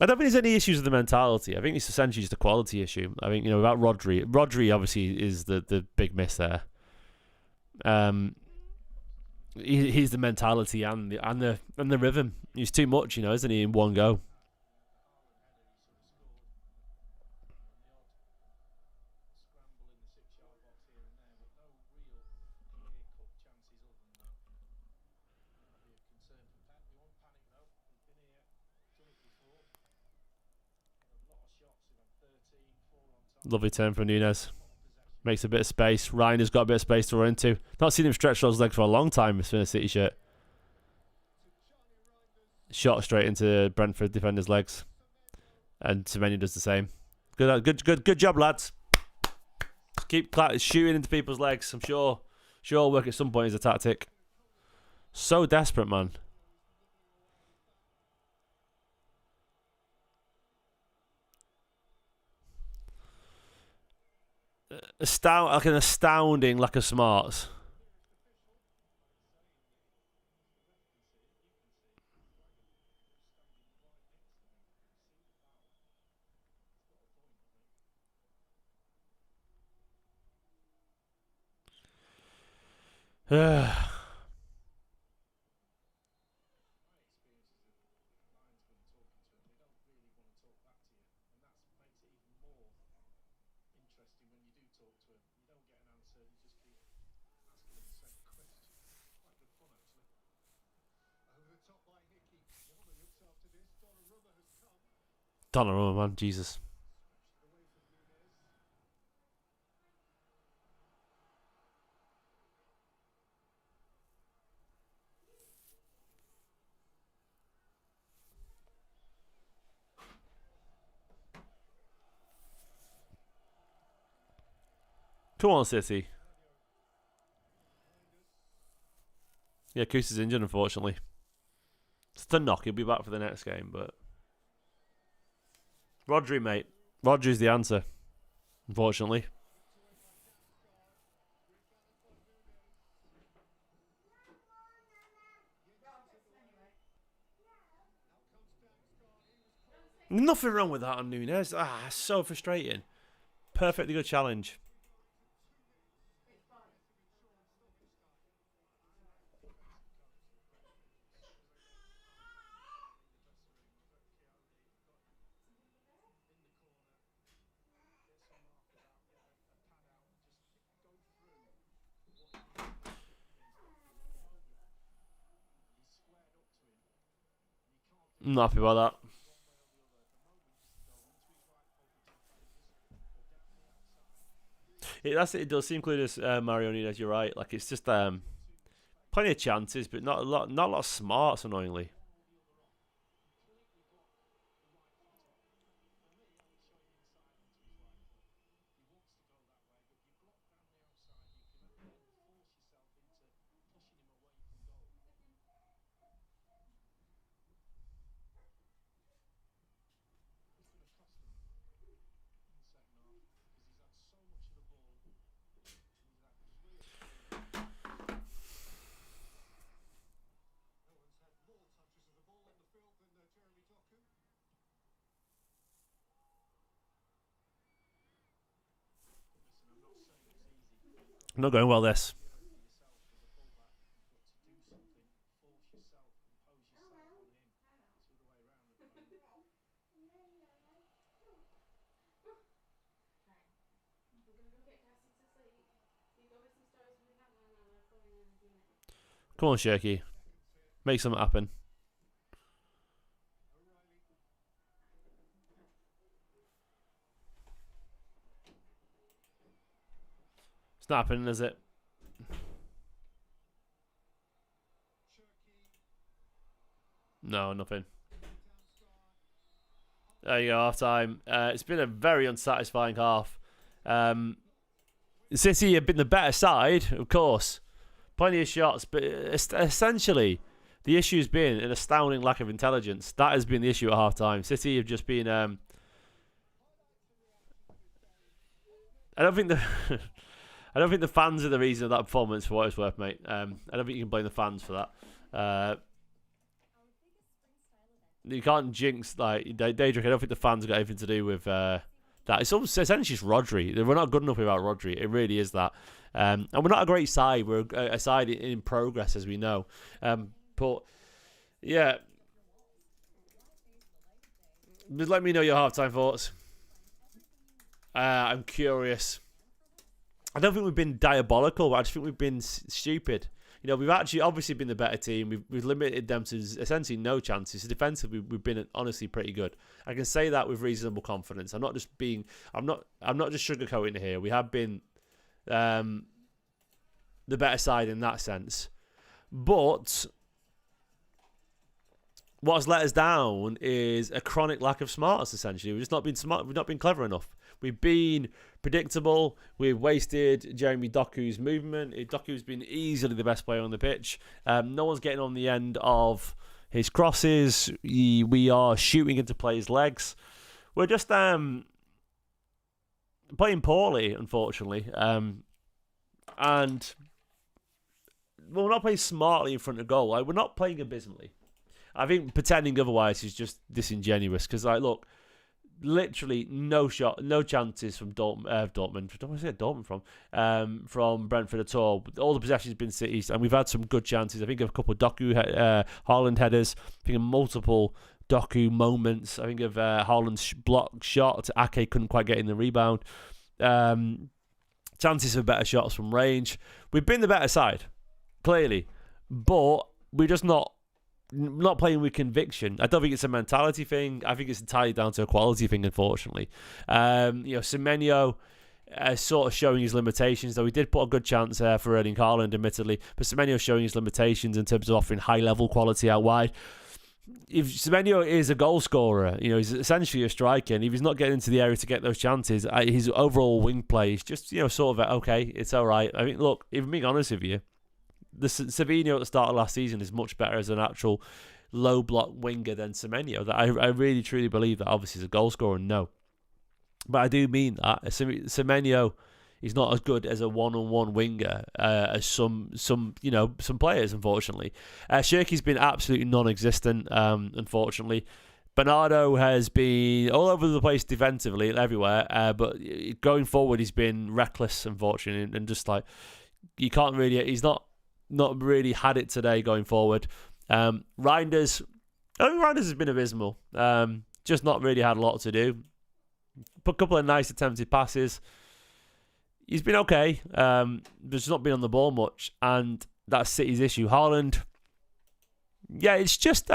I don't think there's any issues with the mentality. I think it's essentially just a quality issue. I think, you know, without Rodri obviously is the big miss there. He's the mentality and the rhythm. He's too much, you know, isn't he, in one go? Lovely turn from Núñez. Makes a bit of space. Ryan has got a bit of space to run into. Not seen him stretch those legs for a long time in a City shirt. Shot straight into Brentford defender's legs. And Semenyo does the same. Good job, lads. Keep shooting into people's legs. I'm sure it'll work at some point as a tactic. So desperate, man. Like an astounding lack of smarts. Donnarumma, man, Jesus. Come on, City. Yeah, Koos is injured, unfortunately. It's a knock. He'll be back for the next game, but... Rodri, mate. Rodri's the answer, unfortunately. Nothing wrong with that on Núñez. So frustrating. Perfectly good challenge. I'm not happy about that. It does seem clear to Mario Núñez, you're right. Like, it's just plenty of chances, but not a lot of smarts, annoyingly. Not going well, this. Come on, Shirky. Make something happen. It's not happening, is it? No, nothing. There you go, half time. It's been a very unsatisfying half. City have been the better side, of course. Plenty of shots, but essentially, the issue has been an astounding lack of intelligence. That has been the issue at half time. City have just been. I don't think the. I don't think the fans are the reason of that performance, for what it's worth, mate. I don't think you can blame the fans for that. You can't jinx like Daedric. I don't think the fans have got anything to do with that. It's essentially just Rodri. We're not good enough without Rodri. It really is that. And we're not a great side. We're a side in progress, as we know. But yeah, just let me know your halftime thoughts. I'm curious. I don't think we've been diabolical, but I just think we've been stupid. You know, we've actually obviously been the better team. We've limited them to essentially no chances. So defensively, we've been honestly pretty good. I can say that with reasonable confidence. I'm not just sugarcoating it here. We have been the better side in that sense. But what's let us down is a chronic lack of smarts, essentially. We've just not been smart. We've not been clever enough. We've been predictable. We've wasted Jeremy Doku's movement. Doku's been easily the best player on the pitch. No one's getting on the end of his crosses. We are shooting into players' legs. We're just playing poorly, unfortunately. And we're not playing smartly in front of goal. Like, we're not playing abysmally. I think pretending otherwise is just disingenuous. Because, like, look, literally no chances from Dortmund. I don't want to say Dortmund from Brentford at all. All the possessions have been City's, and we've had some good chances. I think of a couple of Haaland headers. I think of multiple Doku moments. I think of Haaland's block shot. Ake couldn't quite get in the rebound. Chances for better shots from range. We've been the better side, clearly, but we're just not playing with conviction. I don't think it's a mentality thing. I think it's entirely down to a quality thing, unfortunately. Semenyo sort of showing his limitations, though he did put a good chance there for Erling Haaland, admittedly. But Semenyo showing his limitations in terms of offering high-level quality out wide. If Semenyo is a goal scorer, he's essentially a striker, and if he's not getting into the area to get those chances, his overall wing play is just, sort of okay, it's all right. I mean, look, if I'm being honest with you, the Savinho at the start of last season is much better as an actual low block winger than Semenyo. I really truly believe that. Obviously, he's a goal scorer, no, but I do mean that Semenyo is not as good as a one-on-one winger as some players. Unfortunately, Shirky's been absolutely non-existent. Unfortunately, Bernardo has been all over the place defensively, everywhere. But going forward, he's been reckless, unfortunately, and just like you can't really. He's not really had it today going forward. Reinders has been abysmal. Just not really had a lot to do. Put a couple of nice attempted passes. He's been okay. Just not been on the ball much, and that's City's issue. Haaland, yeah, it's just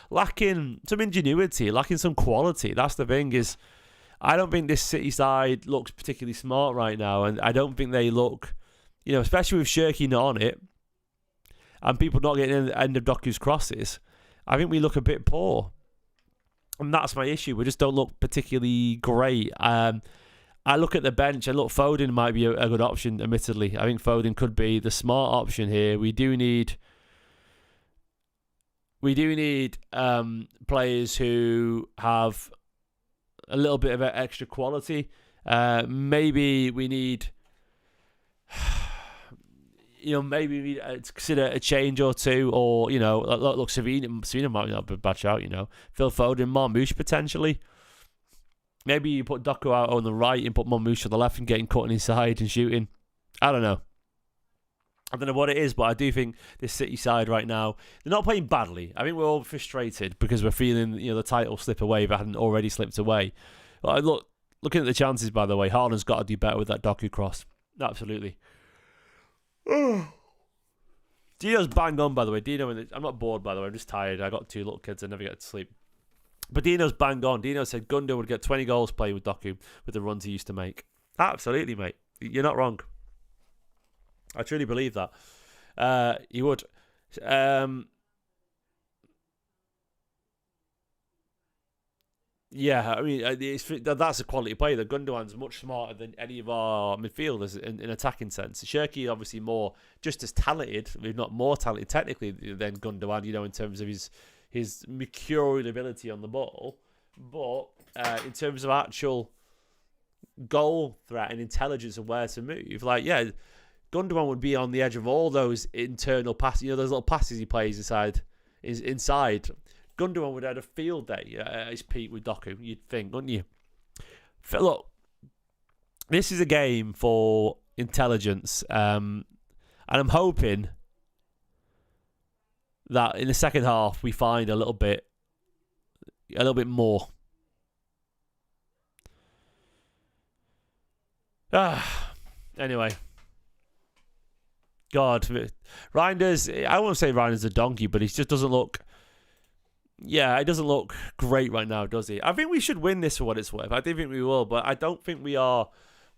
lacking some ingenuity, lacking some quality. That's the thing. Is I don't think this City side looks particularly smart right now, and I don't think they look, especially with Shirky not on it, and people not getting in the end of Doku's crosses. I think we look a bit poor, and that's my issue. We just don't look particularly great. I look at the bench, and look, Foden might be a good option, admittedly. I think Foden could be the smart option here. We do need players who have a little bit of extra quality. Maybe we need... maybe we need to consider a change or two, or, look, Savina might not be a bad shout, Phil Foden, Marmoush potentially. Maybe you put Doku out on the right and put Marmoush on the left and getting cut inside and shooting. I don't know. I don't know what it is, but I do think this City side right now, they're not playing badly. I think we're all frustrated because we're feeling, the title slip away if it hadn't already slipped away. But looking at the chances, by the way, Haaland's got to do better with that Doku cross. Absolutely. Dino's bang on, by the way. I'm not bored, by the way. I'm just tired. I got 2 little kids. I never get to sleep. But Dino's bang on. Dino said Gundogan would get 20 goals playing with Doku with the runs he used to make. Absolutely, mate. You're not wrong. I truly believe that. He would. Yeah, I mean, that's a quality player. Gundogan's much smarter than any of our midfielders in attacking sense. Shirky obviously just as talented, if not more talented technically than Gundogan, in terms of his mercurial ability on the ball. But in terms of actual goal threat and intelligence and where to move, Gundogan would be on the edge of all those internal passes, those little passes he plays inside. Gundogan would have had a field day at his peak with Doku, you'd think, wouldn't you? Look, this is a game for intelligence, and I'm hoping that in the second half we find a little bit more. Anyway. God, Reinders, I won't say Reinders a donkey, but he just doesn't look... Yeah, it doesn't look great right now, does he? I think we should win this for what it's worth. I do think we will, but I don't think we are...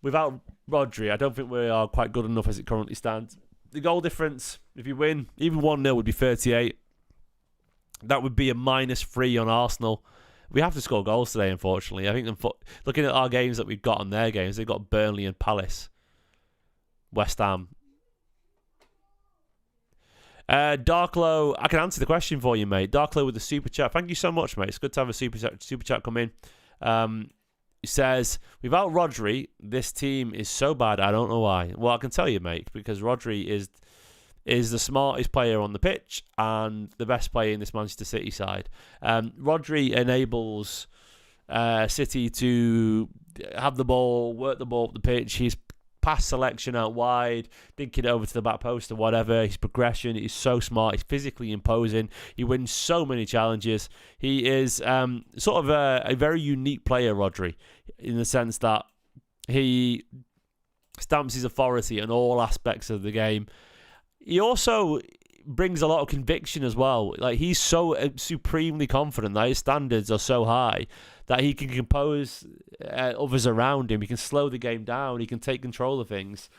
Without Rodri, I don't think we are quite good enough as it currently stands. The goal difference, if you win, even 1-0 would be 38. That would be a -3 on Arsenal. We have to score goals today, unfortunately. I think looking at our games that we've got on their games, they've got Burnley and Palace. West Ham. Darklow, I can answer the question for you, mate. Darklow with the super chat. Thank you so much, mate. It's good to have a super chat come in. He says, without Rodri, this team is so bad, I don't know why. Well, I can tell you, mate, because Rodri is the smartest player on the pitch and the best player in this Manchester City side. Rodri enables City to have the ball, work the ball up the pitch. He's pass selection out wide, dinking it over to the back post or whatever. His progression is so smart. He's physically imposing. He wins so many challenges. He is sort of a very unique player, Rodri, in the sense that he stamps his authority on all aspects of the game. He also brings a lot of conviction as well. Like, he's so supremely confident that his standards are so high that he can compose others around him. He can slow the game down. He can take control of things.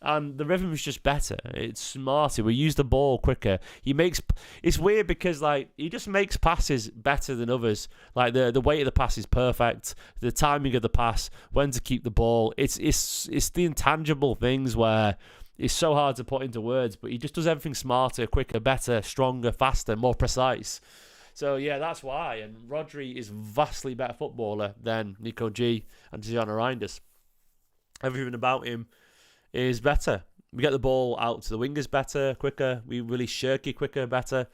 And the rhythm is just better. It's smarter. We use the ball quicker. It's weird because, like, he just makes passes better than others. Like, the weight of the pass is perfect. The timing of the pass, when to keep the ball. It's the intangible things where it's so hard to put into words, but he just does everything smarter, quicker, better, stronger, faster, more precise. So, yeah, that's why. And Rodri is vastly better footballer than Nico G and Tiziano Reinders. Everything about him is better. We get the ball out to the wingers better, quicker. We release Shirky quicker, better.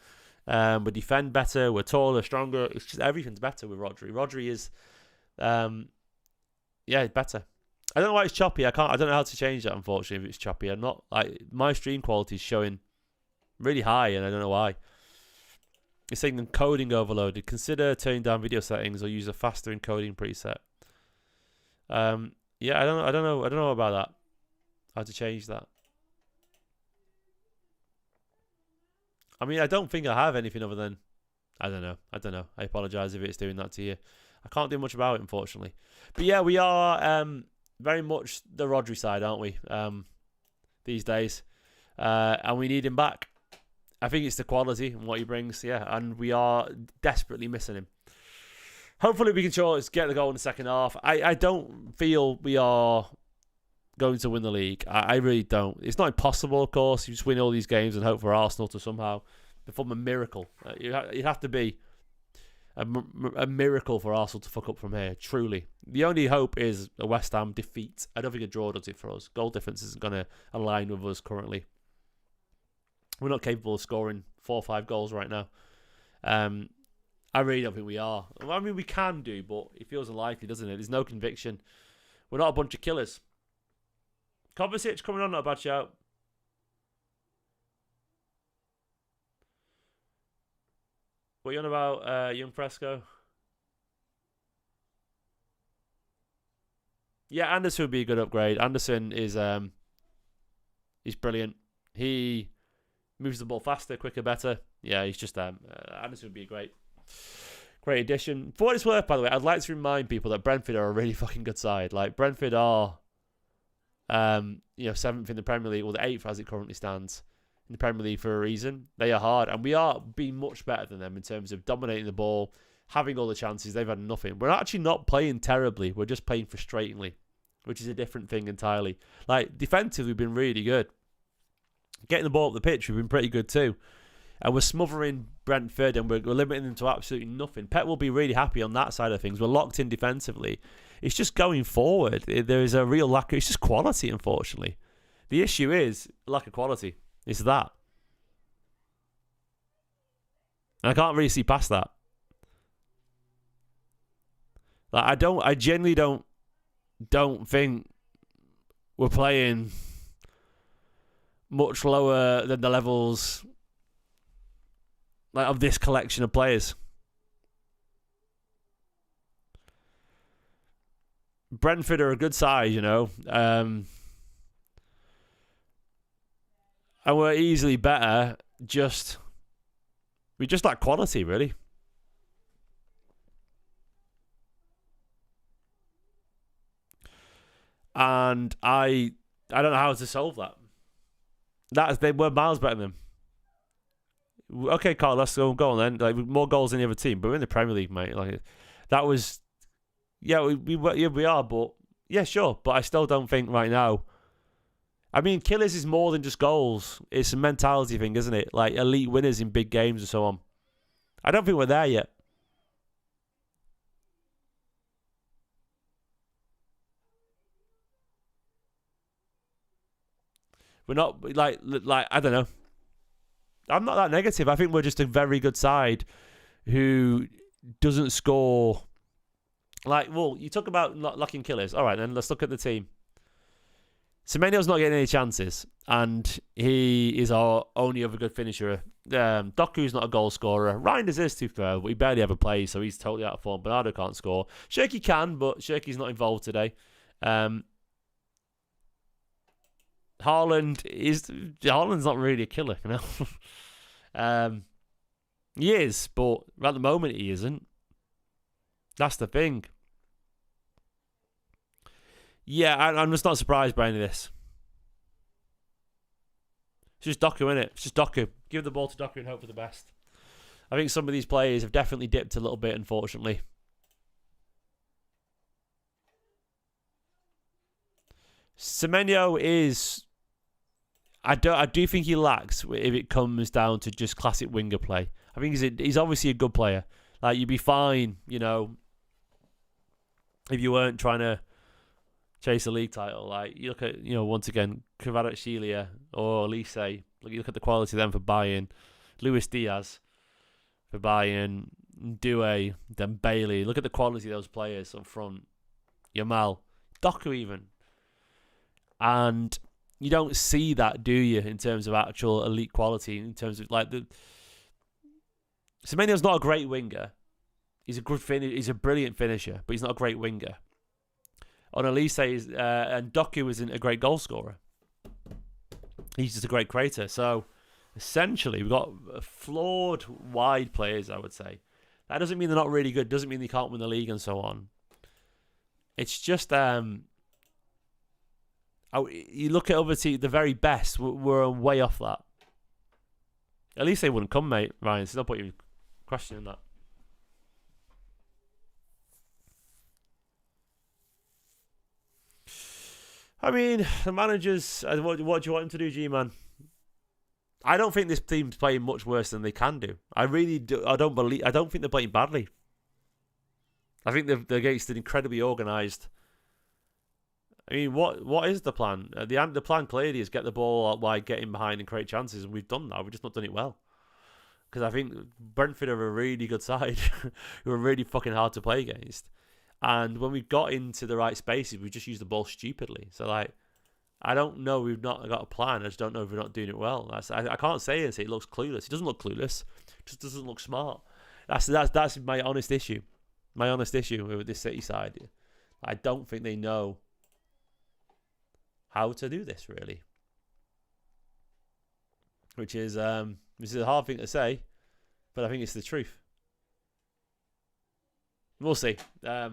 We defend better. We're taller, stronger. It's just everything's better with Rodri. Rodri is, better. I don't know why it's choppy. I don't know how to change that, unfortunately, if it's choppy. I'm not, like, my stream quality is showing really high, and I don't know why. It's saying encoding overloaded. Consider turning down video settings or use a faster encoding preset. Yeah, I don't know about that. How to change that. I mean, I don't think I have anything other than I don't know. I apologize if it's doing that to you. I can't do much about it, unfortunately. But yeah, we are very much the Rodri side, aren't we? These days. And we need him back. I think it's the quality and what he brings, yeah, and we are desperately missing him. Hopefully we can get the goal in the second half. I don't feel we are going to win the league. I really don't. It's not impossible, of course. You just win all these games and hope for Arsenal to somehow perform a miracle. It'd have to be a miracle for Arsenal to fuck up from here, truly. The only hope is a West Ham defeat. I don't think a draw does it for us. Goal difference isn't going to align with us currently. We're not capable of scoring 4 or 5 goals right now. I really don't think we are. I mean, we can do, but it feels unlikely, doesn't it? There's no conviction. We're not a bunch of killers. Kovacic coming on, not a bad shout. What are you on about, Young Fresco? Yeah, Anderson would be a good upgrade. Anderson is he's brilliant. He moves the ball faster, quicker, better. Yeah, he's just Anderson would be a great addition. For what it's worth, by the way, I'd like to remind people that Brentford are a really fucking good side. Like, Brentford are 7th in the Premier League, or the 8th as it currently stands in the Premier League for a reason. They are hard, and we are being much better than them in terms of dominating the ball, having all the chances. They've had nothing. We're actually not playing terribly. We're just playing frustratingly, which is a different thing entirely. Like, defensively, we've been really good. Getting the ball up the pitch, we've been pretty good too. And we're smothering Brentford, and we're limiting them to absolutely nothing. Pep will be really happy on that side of things. We're locked in defensively. It's just going forward. There is a real lack of... It's just quality, unfortunately. The issue is lack of quality. It's that. And I can't really see past that. Like I genuinely don't think we're playing much lower than the levels like of this collection of players. Brentford are a good side, you know, and we're easily better. We just lack quality, really. And I don't know how to solve that. They were miles better than them. Okay, Carl, let's go on then. Like more goals than the other team, but we're in the Premier League, mate. Like that was, yeah, we are, but yeah, sure. But I still don't think right now. I mean, killers is more than just goals. It's a mentality thing, isn't it? Like elite winners in big games and so on. I don't think we're there yet. We're not like I don't know. I'm not that negative. I think we're just a very good side who doesn't score. Like, well, you talk about not lacking killers. All right, then let's look at the team. Semenyo's not getting any chances, and he is our only other good finisher. Doku's not a goal scorer. Reinders is too fair, but he barely ever plays, so he's totally out of form. Bernardo can't score. Cherki can, but Cherki's not involved today. Haaland's not really a killer, you know. He is, but at the moment he isn't. That's the thing. Yeah, I'm just not surprised by any of this. It's just Doku, innit? It's just Doku. Give the ball to Doku and hope for the best. I think some of these players have definitely dipped a little bit, unfortunately. Semenyo is... I do think he lacks if it comes down to just classic winger play. I think he's obviously a good player. Like, you'd be fine, you know, if you weren't trying to chase a league title. Like, you look at, you know, once again, 𝙏𝙬𝙨𝙩𝙬𝙧 or Licey. You look at the quality of them for Bayern. Luis Diaz for Bayern. 𝙤𝙬𝙨, then Bailey. Look at the quality of those players up front. Yamal. Doku even. And you don't see that, do you, in terms of actual elite quality, in terms of, like, the... Semenyo's not a great winger. He's a brilliant finisher, but he's not a great winger. Elise and Doku isn't a great goal scorer. He's just a great creator. So, essentially, we've got flawed wide players, I would say. That doesn't mean they're not really good. Doesn't mean they can't win the league and so on. It's just... you look at other teams, the very best, we're way off that. At least they wouldn't come, mate, Ryan. There's no point you questioning that. I mean, the managers, what do you want him to do, G-Man? I don't think this team's playing much worse than they can do. I really do. I don't think they're playing badly. I think they're against an incredibly organised... I mean, what is the plan? The plan clearly is get the ball out wide, get in behind and create chances, and we've done that. We've just not done it well. Because I think Brentford are a really good side who are really fucking hard to play against. And when we got into the right spaces, we just used the ball stupidly. So, like, I don't know. We've not got a plan. I just don't know if we're not doing it well. I can't say it looks clueless. It doesn't look clueless. It just doesn't look smart. That's my honest issue. My honest issue with this City side. I don't think they know how to do this, really. Which is a hard thing to say, but I think it's the truth. We'll see. They'll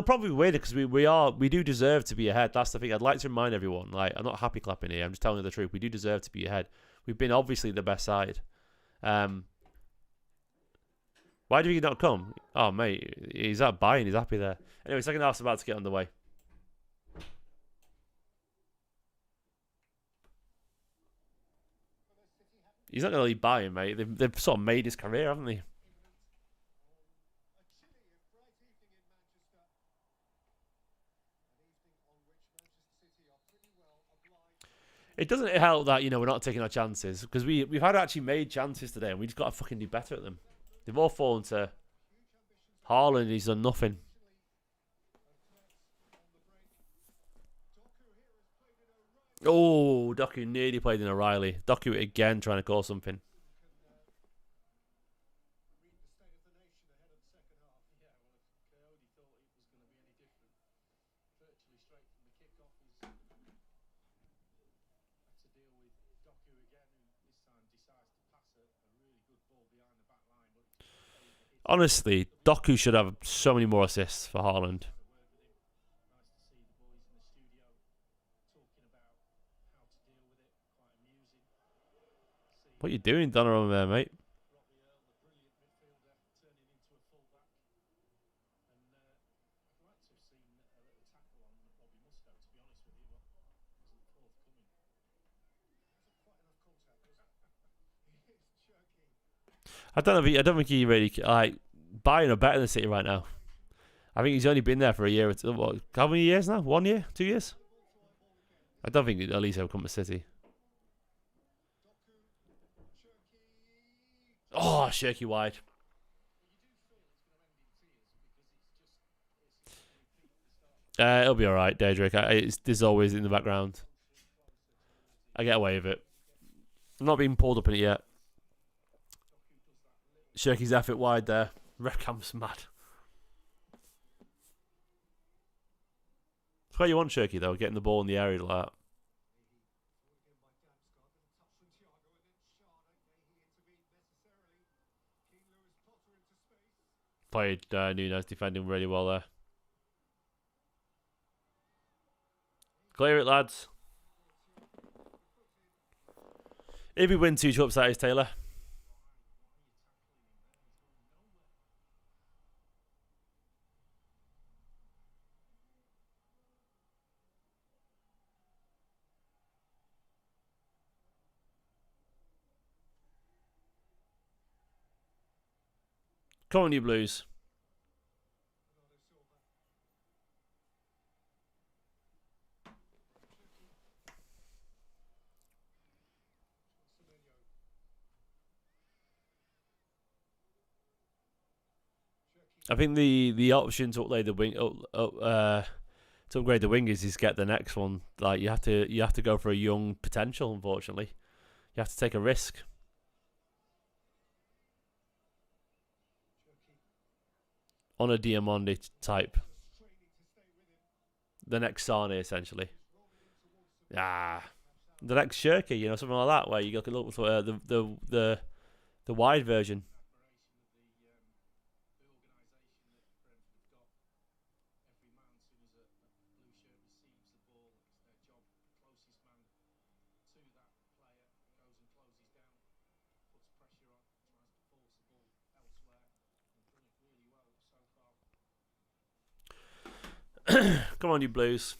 probably win because we do deserve to be ahead. That's the thing. I'd like to remind everyone. Like, I'm not happy clapping here. I'm just telling you the truth. We do deserve to be ahead. We've been obviously the best side. Why do you not come? Oh, mate, he's at Bayern. He's happy there. Anyway, second half's about to get underway. He's not going to leave Bayern, mate. They've sort of made his career, haven't they? It doesn't help that, you know, we're not taking our chances, because we've had actually made chances today and we just got to fucking do better at them. They've all fallen to Haaland, he's done nothing. Oh, Doku nearly played in O'Reilly. Doku again trying to call something. Honestly, Doku should have so many more assists for Haaland. What are you doing, Donnarumma, there, mate? I don't think he really like buying a better than City right now. I think he's only been there for a year or two. What, how many years now? 1 year? 2 years? I don't think at least he'll come to City. Oh, Shirky wide. It'll be alright, Daedric. There's always in the background. I get away with it. I'm not being pulled up in it yet. Shirky's effort wide there. Recam's mad. That's where you want Shirky, though, getting the ball in the area like that. Played Nunes defending really well there. Clear it, lads. If we win 2-2 upset is Taylor. Come on, you Blues. I think the option to upgrade the wing to upgrade the wingers is get the next one. Like you have to go for a young potential. Unfortunately, you have to take a risk. On a Diamandi type. The next Sane, essentially. The next Shirky, something like that, where you look for the wide version. Come on, you Blues.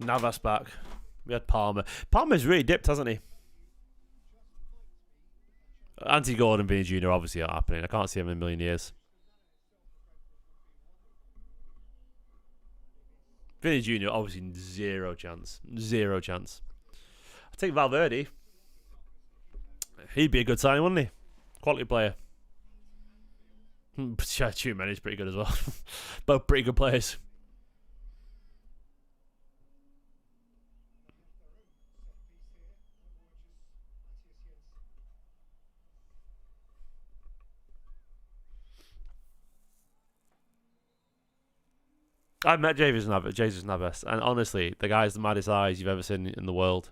Navas back. We had Palmer. Palmer's really dipped, hasn't he? Anti-Gordon Vinny Jr. obviously not happening. I can't see him in a million years. Vinny Jr. obviously zero chance. Zero chance. I take Valverde. He'd be a good signing, wouldn't he? Quality player. 𝙏𝙬𝙞𝙩𝙧's pretty good as well. Both pretty good players. I've met Jesus Navas, and honestly, the guy's the maddest eyes you've ever seen in the world.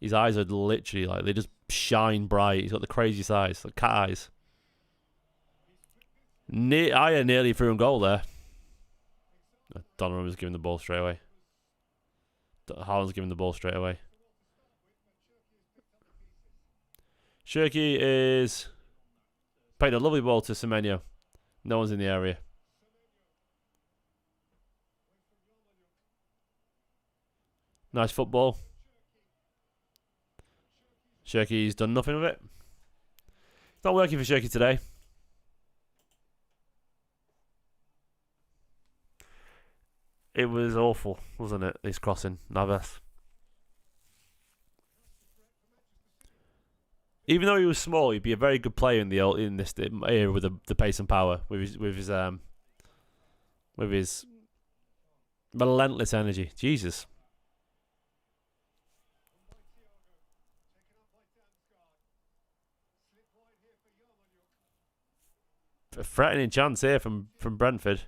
His eyes are literally like, they just shine bright. He's got the craziest eyes, like cat eyes. I nearly threw in goal there. Donnarumma's giving the ball straight away. Haaland's giving the ball straight away. Shirky is played a lovely ball to Semenyo. No one's in the area. Nice football. Shirky's done nothing with it. It's not working for Shirky today. It was awful, wasn't it? This crossing, Navas. Even though he was small, he'd be a very good player in this era with the pace and power, with his relentless energy. Jesus. A threatening chance here from Brentford.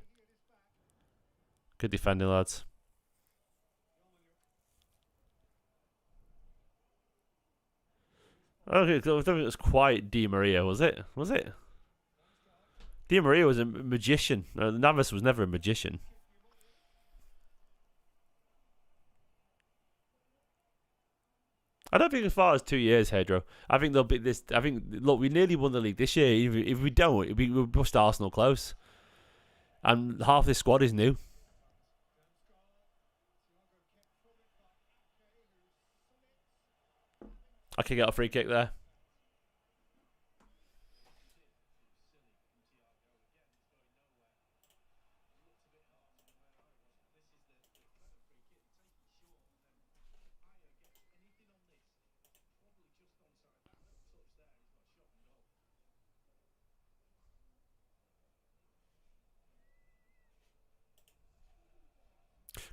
Good defending, lads. Okay, I don't think it was quite Di Maria, was it? Was it? Di Maria was a magician. Navas was never a magician. I don't think as far as 2 years, Hedro. I think they'll be this. I think, look, we nearly won the league this year. If we don't, we'll push Arsenal close. And half this squad is new. I can get a free kick there.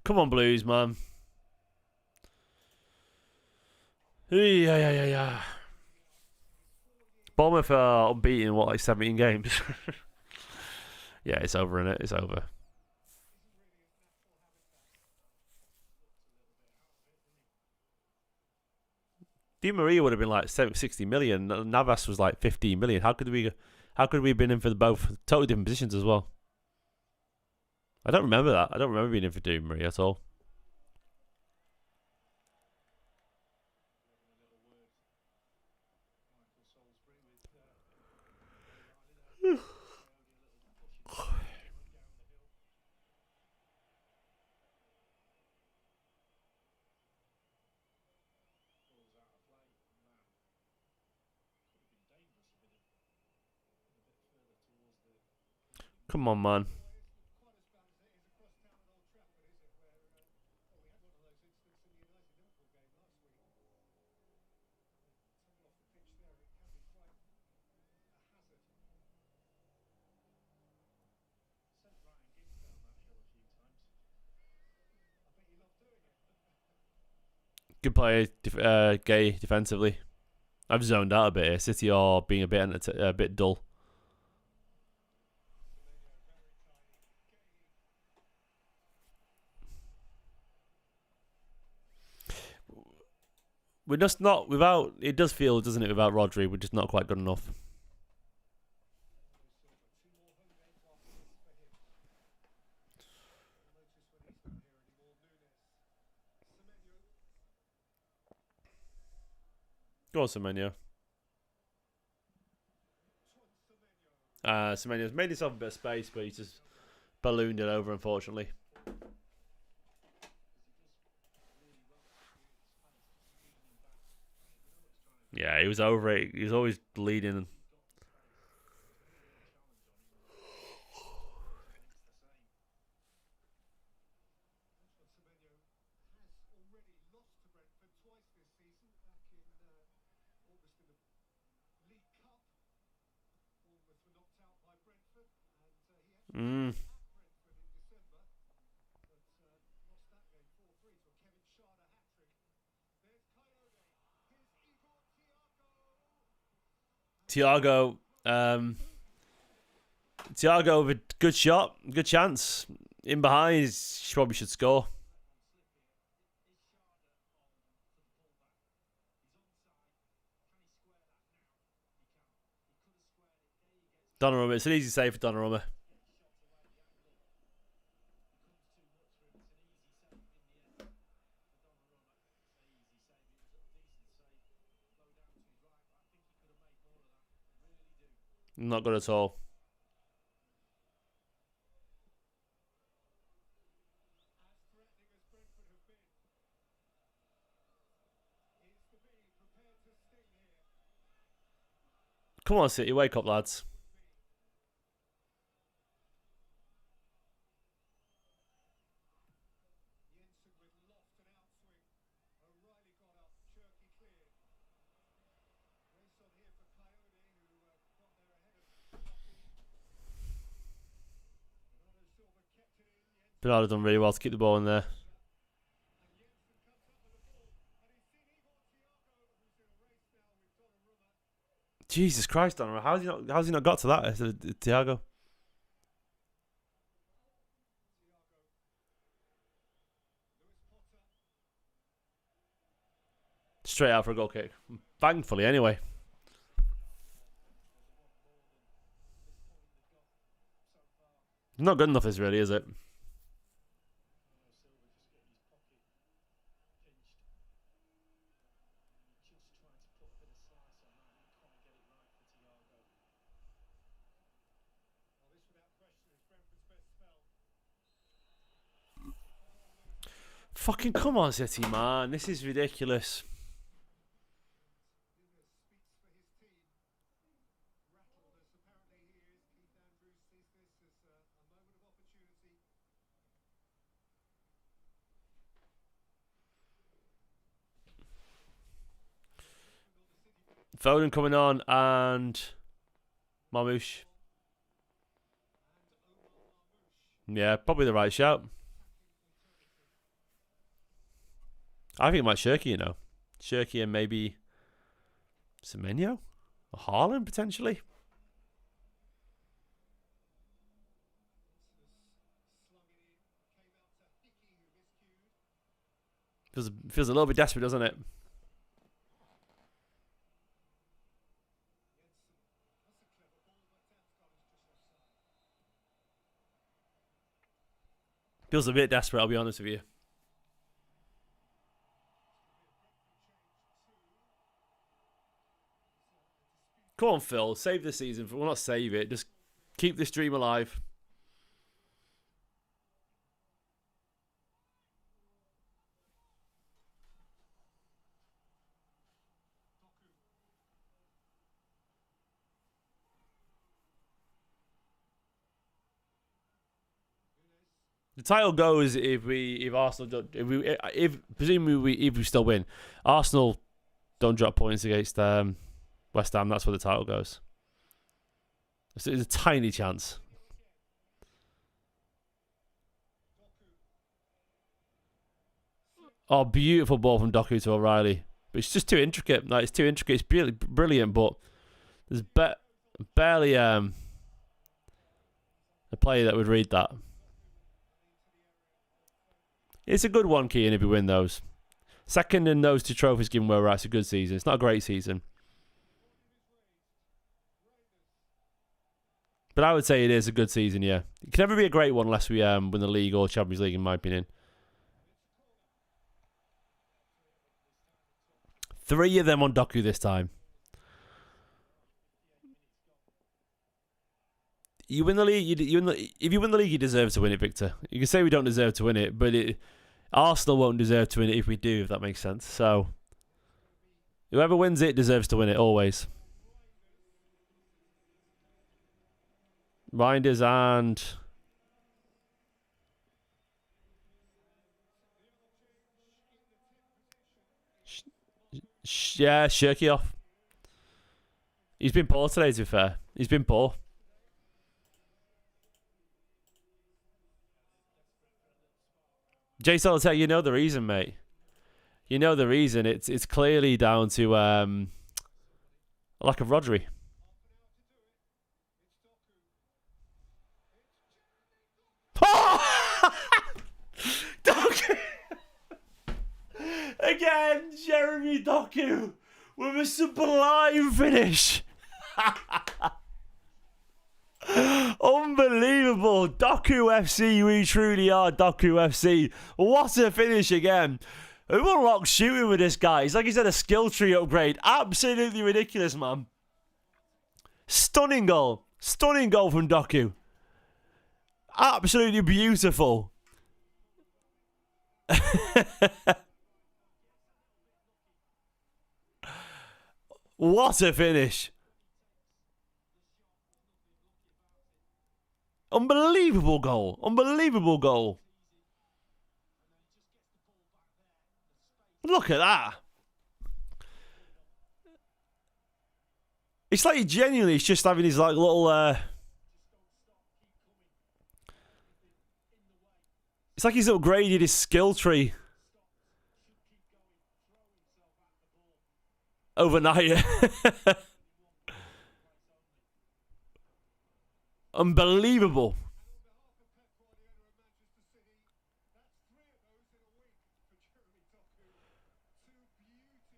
Come on, Blues, man. Yeah. Bournemouth are unbeaten in, what, like 17 games? Yeah, it's over, innit? It's over. Di Maria would have been like 60 million. Navas was like 15 million. How could we have been in for the both totally different positions as well? I don't remember that. I don't remember being in for Di Maria at all. Come on, man. Good play, Gay defensively. I've zoned out a bit here. City are being a bit dull. We're just not without. It does feel, doesn't it, without Rodri, we're just not quite good enough. Go on, Semenyo. Semenyo's made himself a bit of space, but he's just ballooned it over, unfortunately. Yeah, he was over it. He was always leading. Thiago with a good shot, good chance. In behind, he probably should score. Donnarumma, it's an easy save for Donnarumma. Not good at all. Come on, City, wake up, lads. Bernardo done really well to keep the ball in there. Jesus Christ, Donnarumma. How's he not got to that? Thiago. Straight out for a goal kick. Thankfully, anyway. Not good enough, this really, is it? Fucking come on, City, man. This is ridiculous. Foden coming on and Marmoush. Yeah, probably the right shout. I think it might Shirky, you know. Shirky and maybe Semenyo or Haaland potentially. Feels a little bit desperate, doesn't it? Feels a bit desperate, I'll be honest with you. Come on, Phil. Save the season. Well, not save it. Just keep this dream alive. The title goes if Arsenal don't, if presumably if we still win. Arsenal don't drop points against West Ham. That's where the title goes. So it's a tiny chance. Oh, beautiful ball from Doku to O'Reilly, but it's just too intricate. Like, it's too intricate. It's really brilliant, but there's barely a player that would read that. It's a good one, Keane, if we win those. Second in those two trophies given where we're at, it's a good season. It's not a great season. But I would say it is a good season, yeah. It can never be a great one unless we win the league or Champions League, in my opinion. 3 of them on Doku this time. You win the league. If you win the league, you deserve to win it, Victor. You can say we don't deserve to win it, but Arsenal won't deserve to win it if we do, if that makes sense. So, whoever wins it deserves to win it, always. Reinders and... yeah, Shirky off. He's been poor today, to be fair. He's been poor. Jay Solitaire, you know the reason, mate. You know the reason. It's clearly down to lack of Rodri. Doku! Again, Jeremy Doku with a sublime finish. Unbelievable. Doku FC, we truly are Doku FC. What a finish again. Who unlocks shooting with this guy? It's like he's had a skill tree upgrade. Absolutely ridiculous, man. Stunning goal. Stunning goal from Doku. Absolutely beautiful. What a finish. Unbelievable goal. Unbelievable goal. Look at that. It's like he genuinely is just having his like little... It's like he's upgraded his skill tree. Overnight. Unbelievable.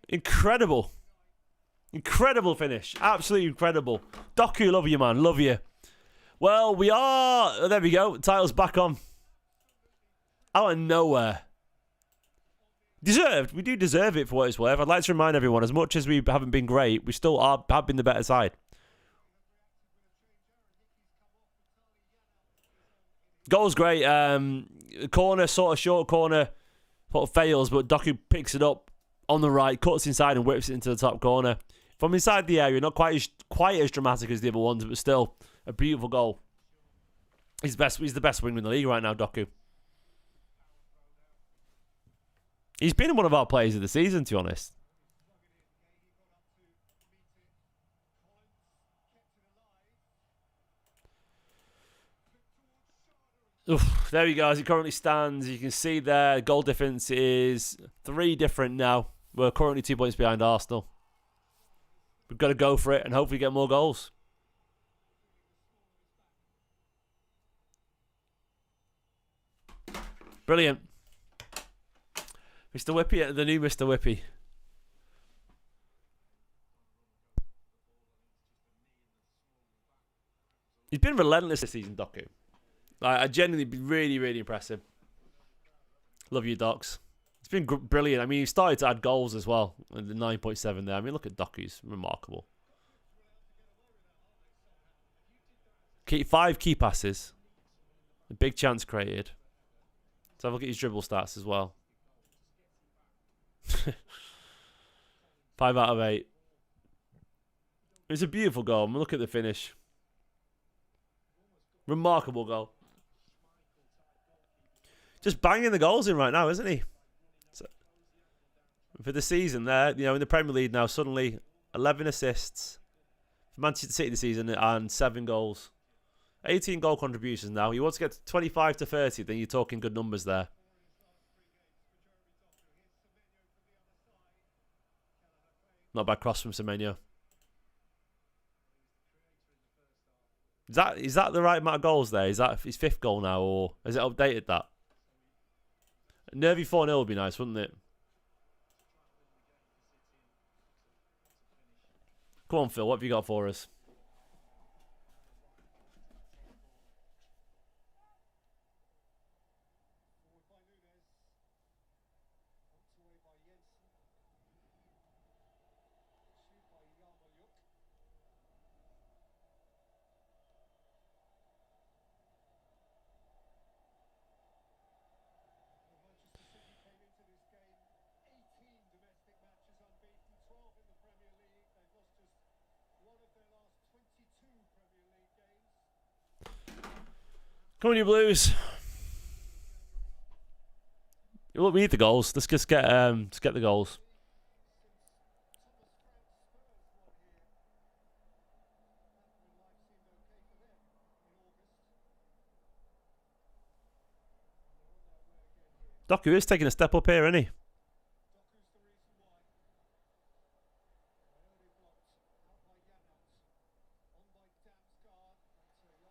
Incredible. Incredible finish. Absolutely incredible. Doku, love you, man. Love you. Well, we are... There we go. Title's back on. Out of nowhere. Deserved. We do deserve it for what it's worth. I'd like to remind everyone, as much as we haven't been great, we still have been the better side. Goal's great. Corner, sort of short corner, sort of fails, but Doku picks it up on the right, cuts inside and whips it into the top corner. From inside the area, not quite as dramatic as the other ones, but still a beautiful goal. He's the best winger in the league right now, Doku. He's been one of our players of the season, to be honest. Oof, there we go. As it currently stands, you can see there, goal difference is 3 different now. We're currently 2 points behind Arsenal. We've got to go for it and hopefully get more goals. Brilliant. Mr. Whippy, the new Mr. Whippy. He's been relentless this season, Doku. I genuinely been really, really impressive. Love you, Docs. It's been brilliant. I mean, he started to add goals as well. The 9.7 there. I mean, look at Doku's. Remarkable. 5 key passes. A big chance created. Let's have a look at his dribble stats as well. 5 out of 8. It's a beautiful goal. I mean, look at the finish. Remarkable goal. Just banging the goals in right now, isn't he? So, for the season there, you know, in the Premier League now, suddenly 11 assists for Manchester City this season and 7 goals. 18 goal contributions now. You want to get to 25 to 30, then you're talking good numbers there. Not a bad cross from Semenyo. Is that the right amount of goals there? Is that his 5th goal now, or has it updated that? A nervy 4-0 would be nice, wouldn't it? Come on, Phil. What have you got for us? Come on, you Blues. Look, we need the goals. Let's just get the goals. Doku is taking a step up here, isn't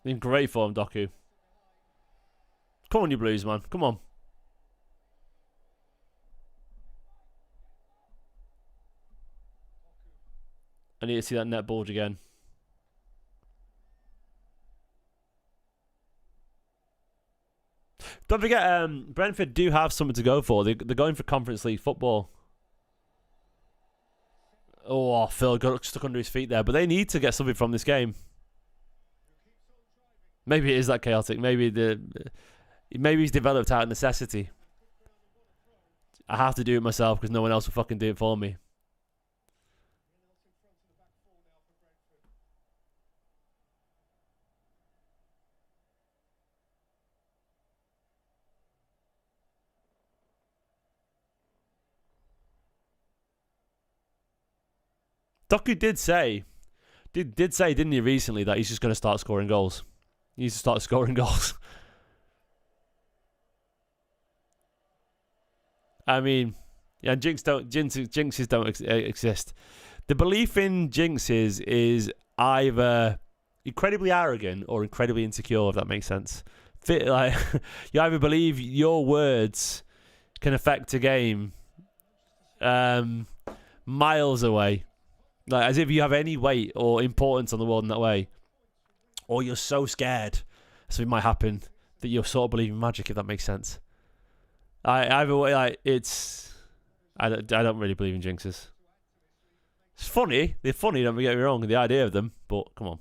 he? In great form, Doku. Come on, you Blues, man. Come on. I need to see that net bulge again. Don't forget, Brentford do have something to go for. They're going for Conference League football. Oh, Phil got stuck under his feet there. But they need to get something from this game. Maybe it is that chaotic. Maybe he's developed out of necessity. I have to do it myself because no one else will fucking do it for me. Doku did say, didn't he, recently, that he's just going to start scoring goals. He needs to start scoring goals. I mean, yeah, jinxes don't exist. The belief in jinxes is either incredibly arrogant or incredibly insecure, if that makes sense. Like, you either believe your words can affect a game miles away, like as if you have any weight or importance on the world in that way, or you're so scared something might happen that you're sort of believing magic, if that makes sense. Either way, like, I don't really believe in jinxes. It's funny. They're funny, don't get me wrong, the idea of them, but come on.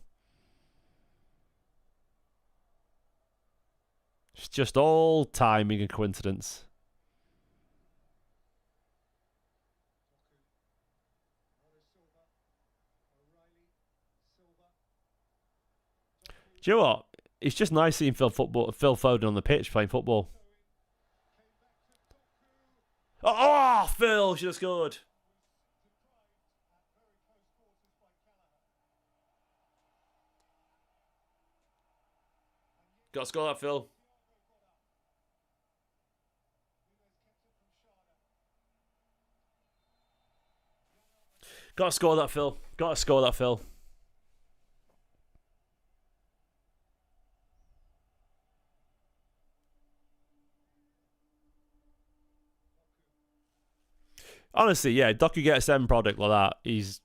It's just all timing and coincidence. Do you know what? It's just nice seeing Phil Foden on the pitch playing football. Oh, Phil should have scored. Got to score that, Phil. Got to score that, Phil. Got to score that, Phil. Honestly, yeah, Doku gets them product like that. He's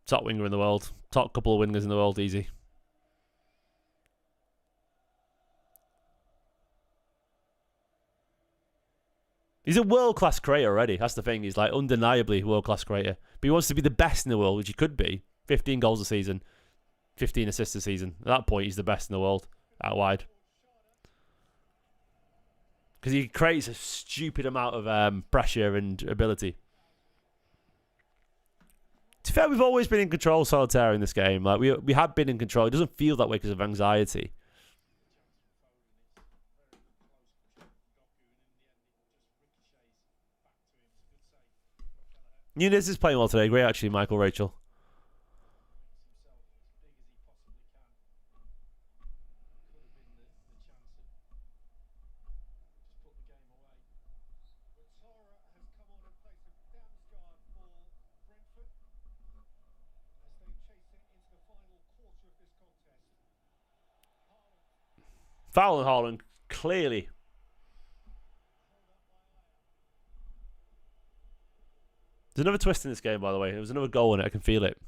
top winger in the world. Top couple of wingers in the world, easy. He's a world-class creator already. That's the thing. He's like undeniably a world-class creator. But he wants to be the best in the world, which he could be. 15 goals a season. 15 assists a season. At that point, he's the best in the world. Out wide. Because he creates a stupid amount of pressure and ability. To be fair, we've always been in control solitaire in this game. Like we have been in control. It doesn't feel that way because of anxiety. Nunes is playing well today. Great, actually, Michael Rachel. Foul on Haaland, clearly. There's another twist in this game, by the way. There was another goal in it. I can feel it.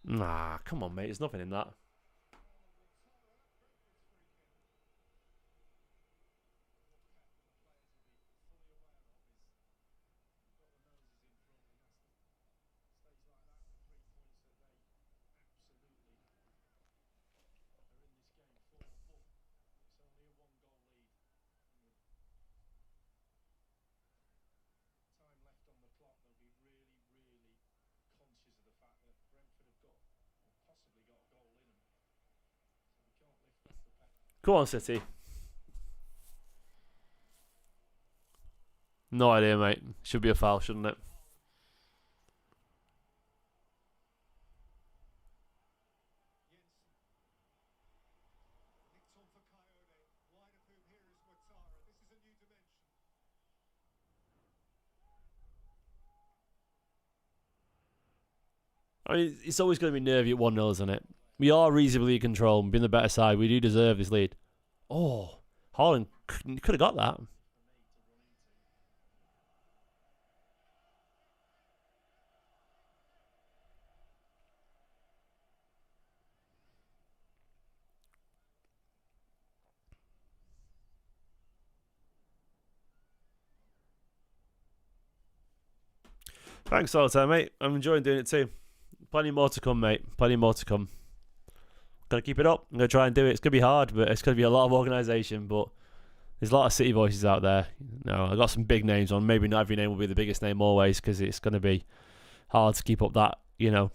Nah, come on, mate. There's nothing in that. Go on, City. No idea, mate. Should be a foul, shouldn't it? I mean, it's always going to be nervy at 1-0, isn't it? We are reasonably in control and being the better side. We do deserve this lead. Oh, Haaland could have got that. Thanks, Solitaire, mate. I'm enjoying doing it too. Plenty more to come, mate. Plenty more to come. Gotta keep it up. I'm gonna try and do it. It's gonna be hard, but it's gonna be a lot of organisation. But there's a lot of City voices out there. No, I got some big names on. Maybe not every name will be the biggest name always, because it's gonna be hard to keep up that, you know,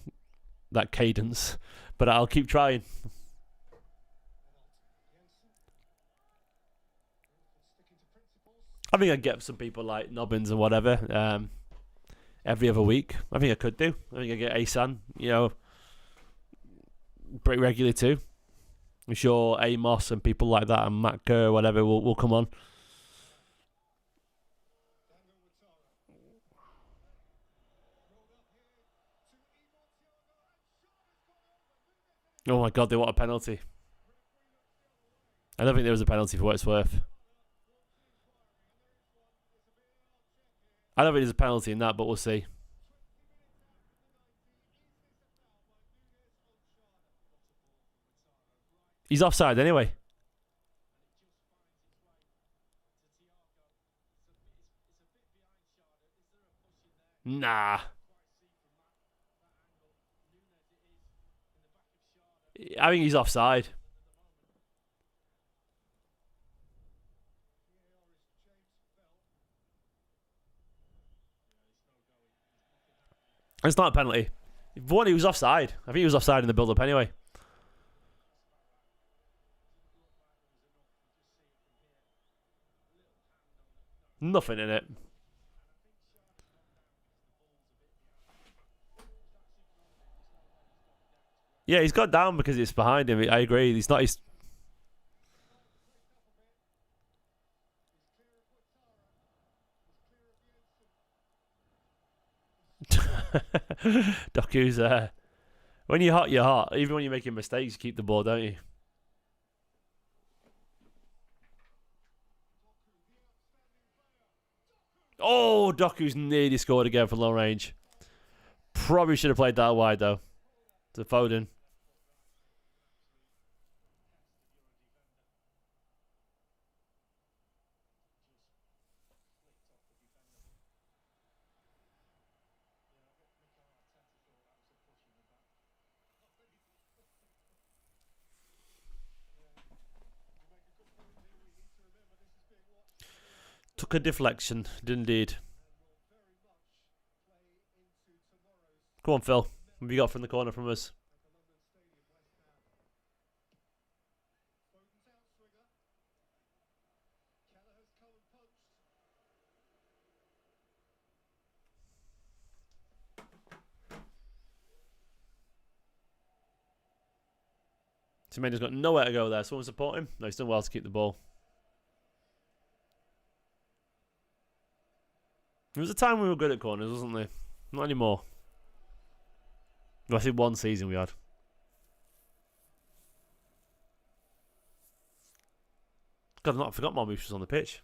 that cadence. But I'll keep trying. I think I'd get some people like Nobbins and whatever. every other week. I think I could do. I think I get Asan, you know, pretty regularly too. I'm sure Amos and people like that and Matt Kerr, whatever, will come on. Oh my God, they want a penalty. I don't think there was a penalty for what it's worth. I don't think there's a penalty in that, but we'll see. He's offside anyway. Nah. I think he's offside. It's not a penalty. One, he was offside. I think he was offside in the build-up anyway. Nothing in it. Yeah, he's got down because it's behind him. I agree. He's not. He's... Doku's when you're hot, you're hot. Even when you're making mistakes, you keep the ball, don't you? Oh, Doku's nearly scored again from long range. Probably should have played that wide though. To Foden. Took a deflection, did indeed. Come on, Phil. What have you got from the corner from us? Semenyo's got nowhere to go there. Someone support him? No, he's done well to keep the ball. There was a time we were good at corners, wasn't there? Not anymore. I think one season we had. God, I forgot Marmouche was on the pitch.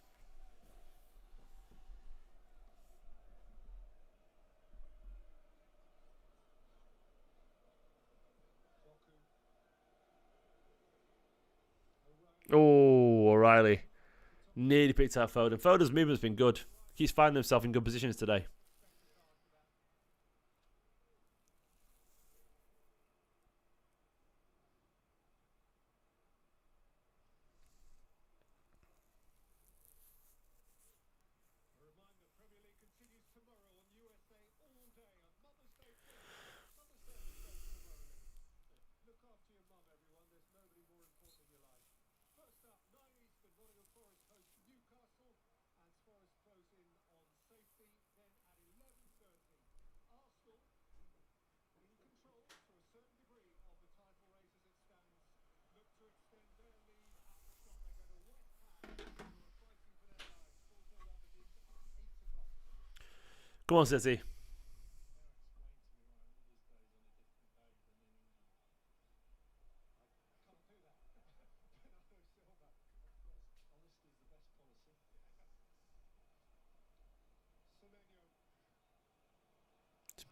Oh, O'Reilly. Nearly picked out Foden. Foden's movement's been good. He's finding himself in good positions today. Come on, City.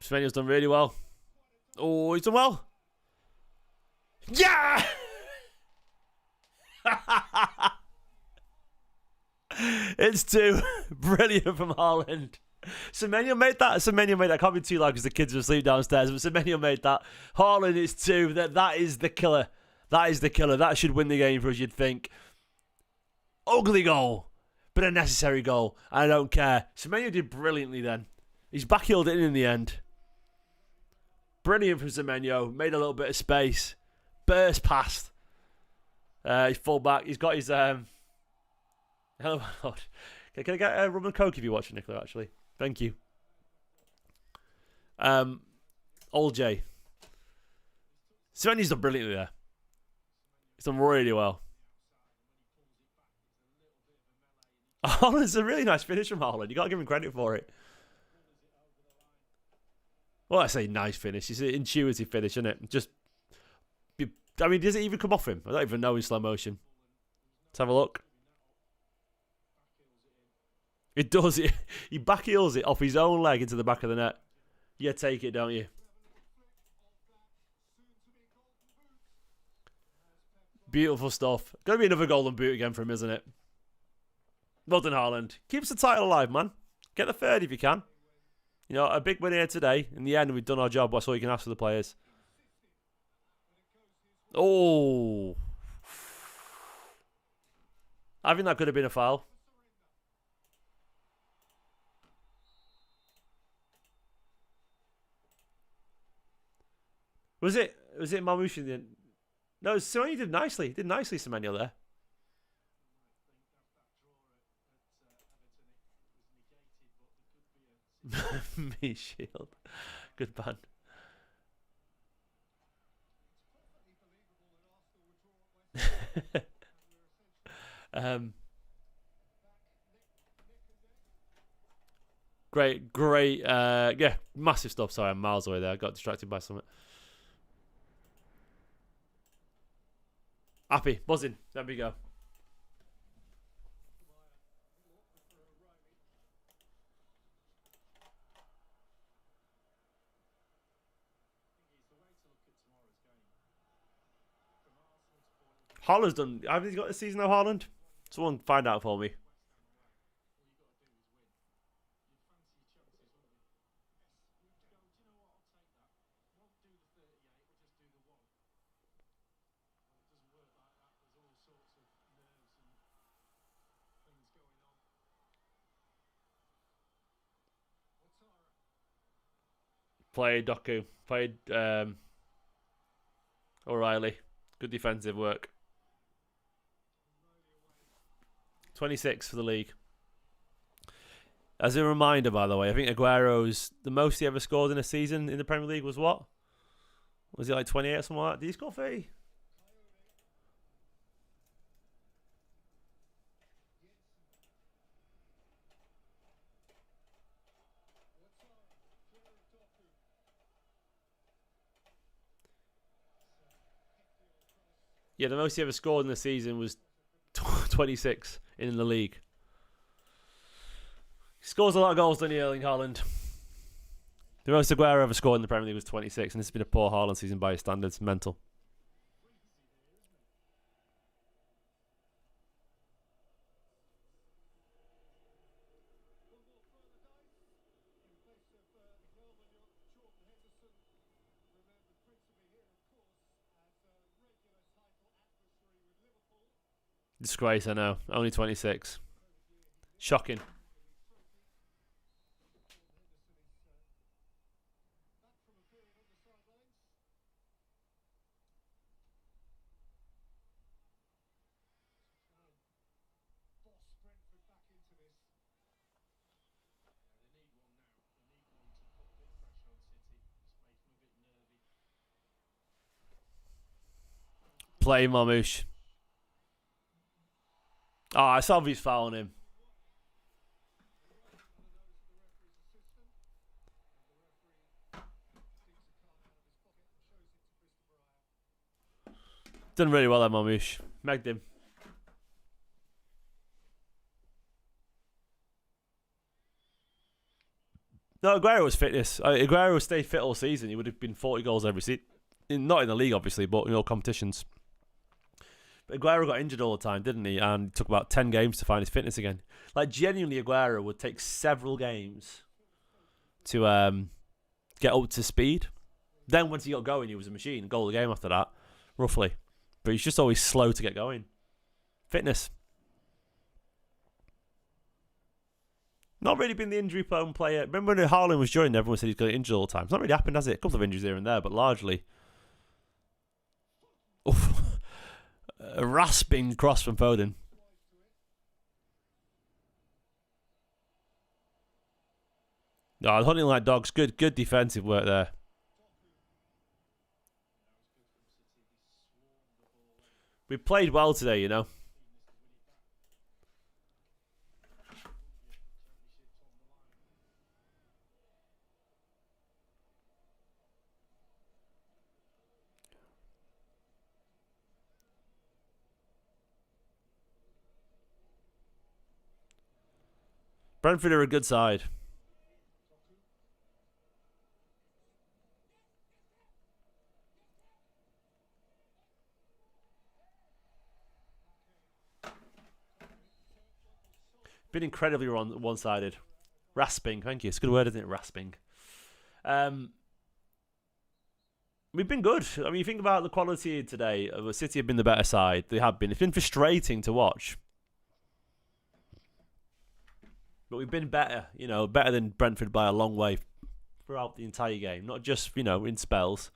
Semenyo's done really well. Oh, he's done well. Yeah! It's 2. Brilliant from Haaland. Semenyo made that. Semenyo made that. Can't be too loud because the kids are asleep downstairs. But Semenyo made that. Haaland is 2. That is the killer. That is the killer. That should win the game for us, you'd think. Ugly goal, but a necessary goal. I don't care. Semenyo did brilliantly then. He's backheeled it in the end. Brilliant from Semenyo. Made a little bit of space. Burst past. He's full back. He's got his... Hello, Lord. Can I get a rum and coke if you're watching, Nicola, actually? Thank you. Old J. Semenya's done brilliantly there. He's done really well. Haaland's a really nice finish from Haaland. You got to give him credit for it. Well, I say nice finish. It's an intuitive finish, isn't it? Just, I mean, does it even come off him? I don't even know in slow motion. Let's have a look. It does. He back heels it off his own leg into the back of the net. You take it, don't you? Beautiful stuff. Going to be another golden boot again for him, isn't it? Well done, Haaland. Keeps the title alive, man. Get the third if you can. You know, a big win here today. In the end, we've done our job. That's all you can ask for the players. Oh. I think that could have been a foul. Was it Marmoush in the end? No, Semenya did nicely. Did nicely, Semenya there. Me shield. Good ban. Great. Yeah, massive stuff. Sorry, I'm miles away there. I got distracted by something. Happy, buzzing. There we go. Haaland's done. Have you got a season of Haaland? Someone find out for me. Played Doku. Played O'Reilly. Good defensive work. 26 for the league. As a reminder, by the way, I think Aguero's, the most he ever scored in a season in the Premier League was what? Was he like 28 or something like that? Did he score 30? Yeah, the most he ever scored in a season was 26 in the league. He scores a lot of goals, doesn't he, Erling Haaland? The most Aguero ever scored in the Premier League was 26, and this has been a poor Haaland season by his standards. Mental. Disgrace, I know. Only 26. Shocking. Play Marmoush. Oh, it's obvious fouling him. Done really well there, Marmoush. Megged him. No, Aguero was fitness. Aguero stayed fit all season. He would have been 40 goals every season. Not in the league, obviously, but in all competitions. But Aguero got injured all the time, didn't he? And it took about 10 games to find his fitness again. Like, genuinely, Aguero would take several games to get up to speed. Then once he got going, he was a machine. Goal of the game after that, roughly. But he's just always slow to get going. Fitness. Not really been the injury-prone player. Remember when Haaland was joining, everyone said he's got injured all the time. It's not really happened, has it? A couple of injuries here and there, but largely. Oof. A rasping cross from Foden. Oh, hunting like dogs. Good defensive work there. We played well today, you know. Brentford are a good side. Been incredibly one-sided. Rasping, thank you. It's a good word, isn't it? Rasping. We've been good. I mean, you think about the quality today. City have been the better side. They have been. It's been frustrating to watch. But we've been better, you know, better than Brentford by a long way throughout the entire game. Not just, you know, in spells.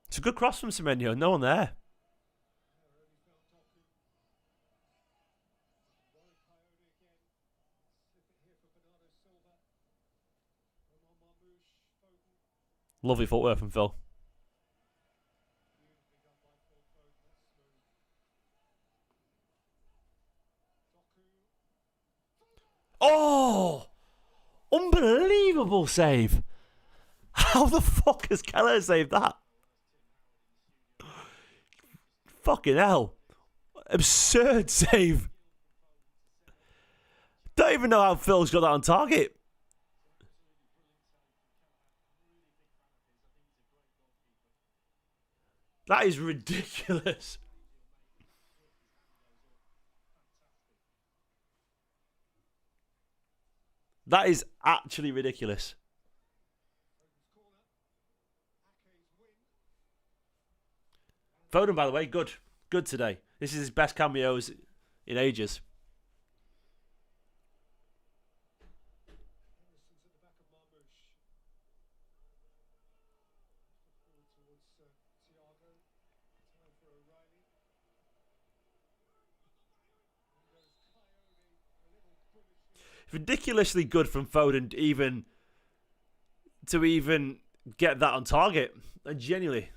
It's a good cross from Semenyo. No one there. Lovely footwork from Phil. Oh! Unbelievable save. How the fuck has Keller saved that? Fucking hell. Absurd save. Don't even know how Phil's got that on target. That is ridiculous. That is actually ridiculous. Foden, by the way, good. Good today. This is his best cameos in ages. Ridiculously good from Foden to even get that on target. And genuinely.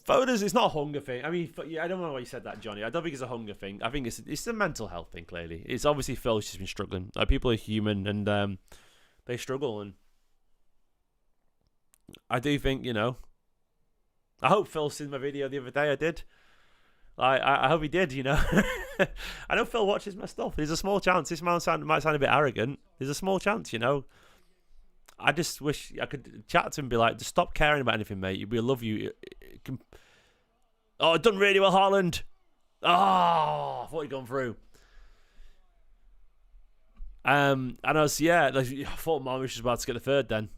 Foden's, it's not a hunger thing. I mean, yeah, I don't know why you said that, Johnny. I don't think it's a hunger thing. I think it's a mental health thing, clearly. It's obviously Phil's just been struggling. People are human and they struggle. And I do think, you know, I hope Phil seen my video the other day. I did. I hope he did, you know. I know Phil watches my stuff. There's a small chance. This might sound a bit arrogant. There's a small chance, you know. I just wish I could chat to him and be like, just stop caring about anything, mate. We love you. Oh, done really well, Haaland. Oh, I thought he'd gone through. And I was, yeah, I thought Marmoush was about to get the third then.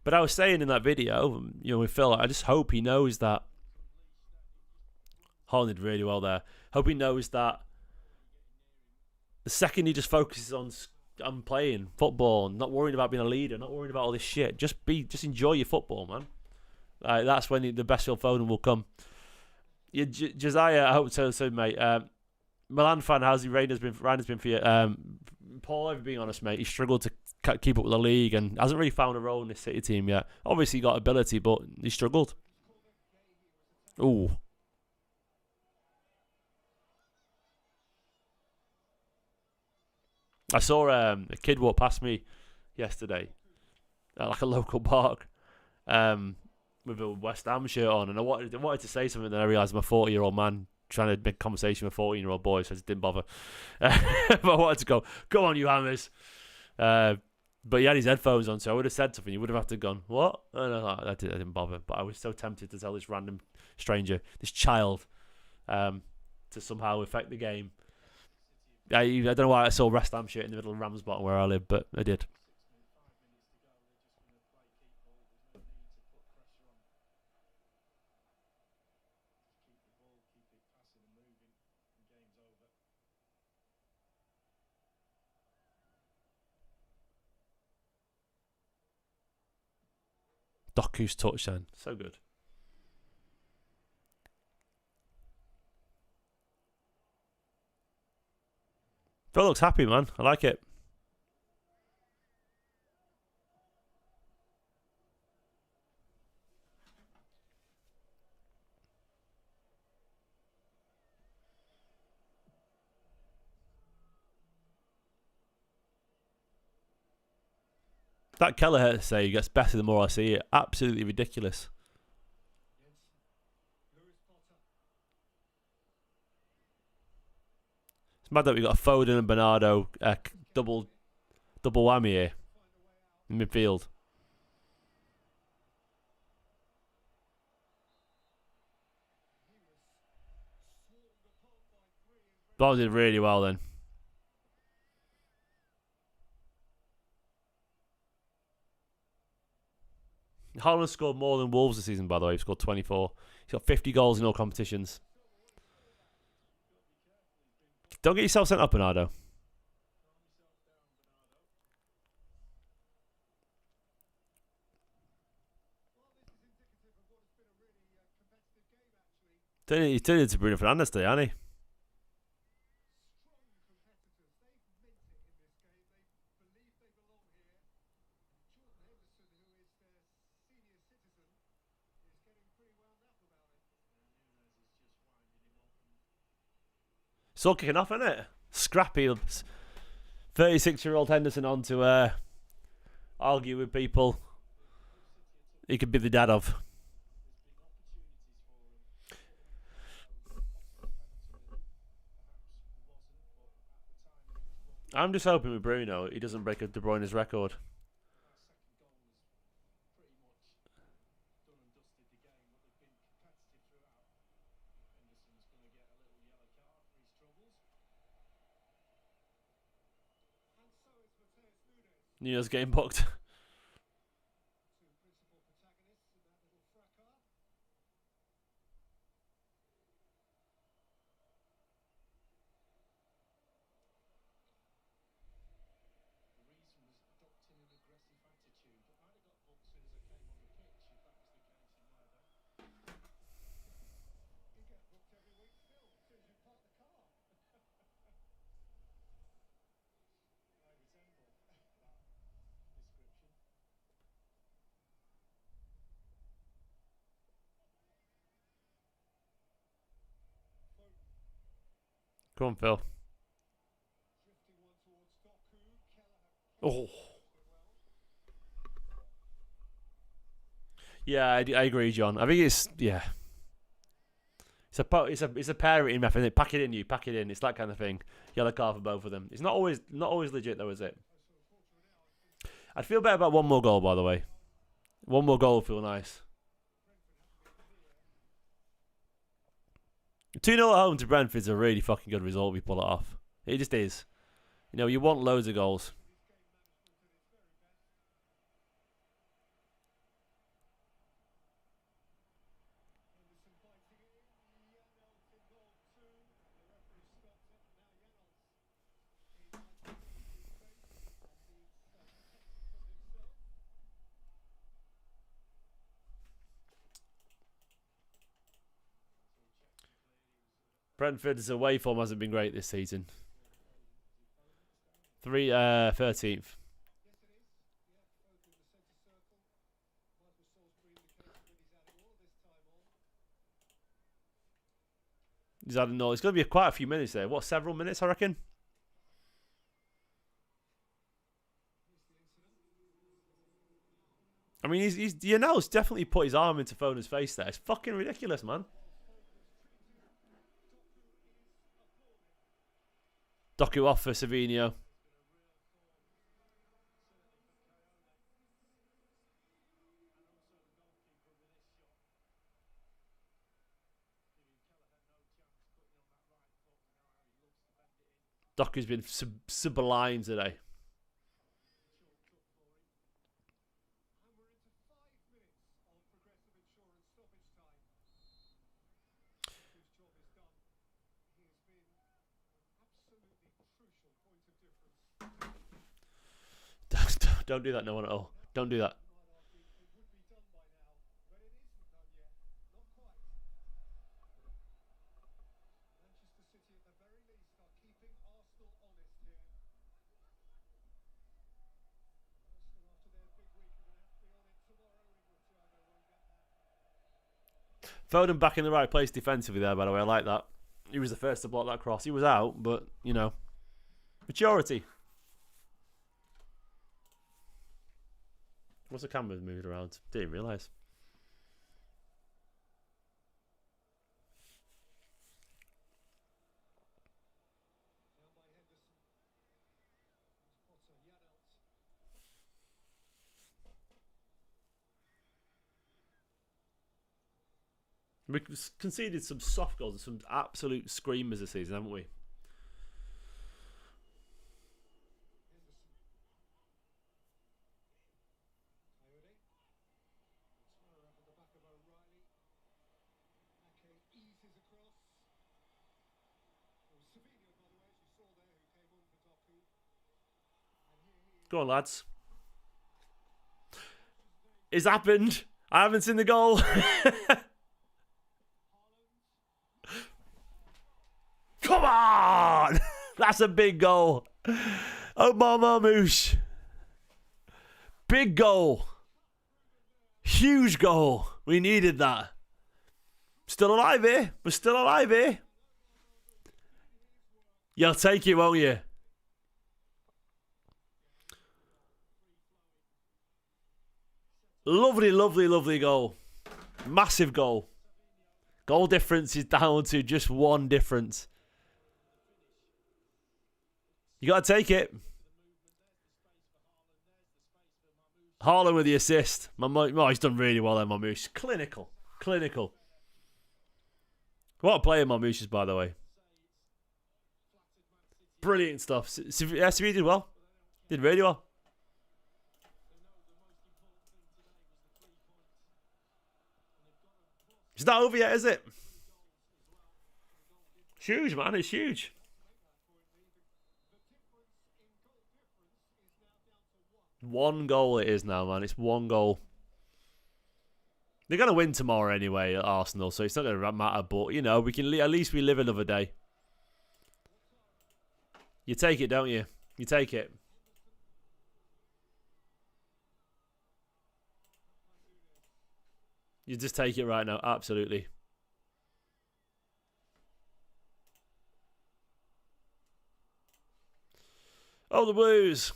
But I was saying in that video, you know, with Phil, I just hope he knows that Haaland did really well there. Hope he knows that the second he just focuses on playing football, not worrying about being a leader, not worrying about all this shit, just enjoy your football, man. That's when the best Phil Foden will come. Yeah, Josiah, I hope so, mate. Milan fan, how's he? Rainer's been for you. Paul, if being honest, mate, he struggled to keep up with the league and hasn't really found a role in this City team yet. Obviously, he got ability, but he struggled. Ooh. I saw a kid walk past me yesterday at like a local park with a West Ham shirt on, and I wanted to say something, then I realised I'm a 40-year-old man trying to make conversation with a 14-year-old boy, so I just didn't bother. But I wanted to go on, you Hammers. But he had his headphones on, so I would have said something. You would have had to gone, what? I didn't bother. But I was so tempted to tell this random stranger, this child, to somehow affect the game. I don't know why I saw West Ham shirt in the middle of Ramsbottom where I live, but I did. Doku's touchdown. So good. Phil looks happy, man. I like it. That Kelleher say gets better the more I see it. Absolutely ridiculous. It's mad that we got a Foden and Bernardo double whammy here in midfield. That did really well then. Haaland scored more than Wolves this season, by the way. He scored 24. He's got 50 goals in all competitions. Don't get yourself sent up, Bernardo. He's turned into Bruno Fernandes today, hasn't he? It's all kicking off, isn't it? Scrappy. 36-year-old Henderson on to argue with people he could be the dad of. I'm just hoping with Bruno he doesn't break De Bruyne's record. Nuno's getting booked. Come on, Phil. Oh. Yeah, I agree, John. I think it's It's a parenting method. Pack it in, you pack it in. It's that kind of thing. Yellow card for both of them. It's not always legit though, is it? I'd feel better about one more goal, by the way. One more goal would feel nice. 2-0 at home to Brentford is a really fucking good result if we pull it off. It just is. You know, you want loads of goals. Brentford's away form hasn't been great this season. 13th. He's had no. It's going to be quite a few minutes there. What, several minutes, I reckon? I mean, he's definitely put his arm into Foden's face there. It's fucking ridiculous, man. Doku off for Savinho. Doku's been sublime today. Don't do that, no one at all. Don't do that. Foden back in the right place defensively there, by the way. I like that. He was the first to block that cross. He was out, but, you know, maturity. What's the camera moving around? Didn't realise. We conceded some soft goals and some absolute screamers this season, haven't we? Go on, lads. It's happened. I haven't seen the goal. Come on! That's a big goal. Omar Marmoush. Big goal. Huge goal. We needed that. Still alive here. We're still alive here. You'll take it, won't you? Lovely, lovely, lovely goal. Massive goal. Goal difference is down to just one difference. You got to take it. Haaland with the assist. Oh, he's done really well there, Marmoush. Clinical. Clinical. What a player Marmoush is, by the way. Brilliant stuff. SCB did well. Did really well. It's not over yet, is it? It's huge, man. It's huge. One goal it is now, man. It's one goal. They're going to win tomorrow anyway at Arsenal, so it's not going to matter. But, you know, we can at least we live another day. You take it, don't you? You take it. You just take it right now. Absolutely. Oh, the Blues.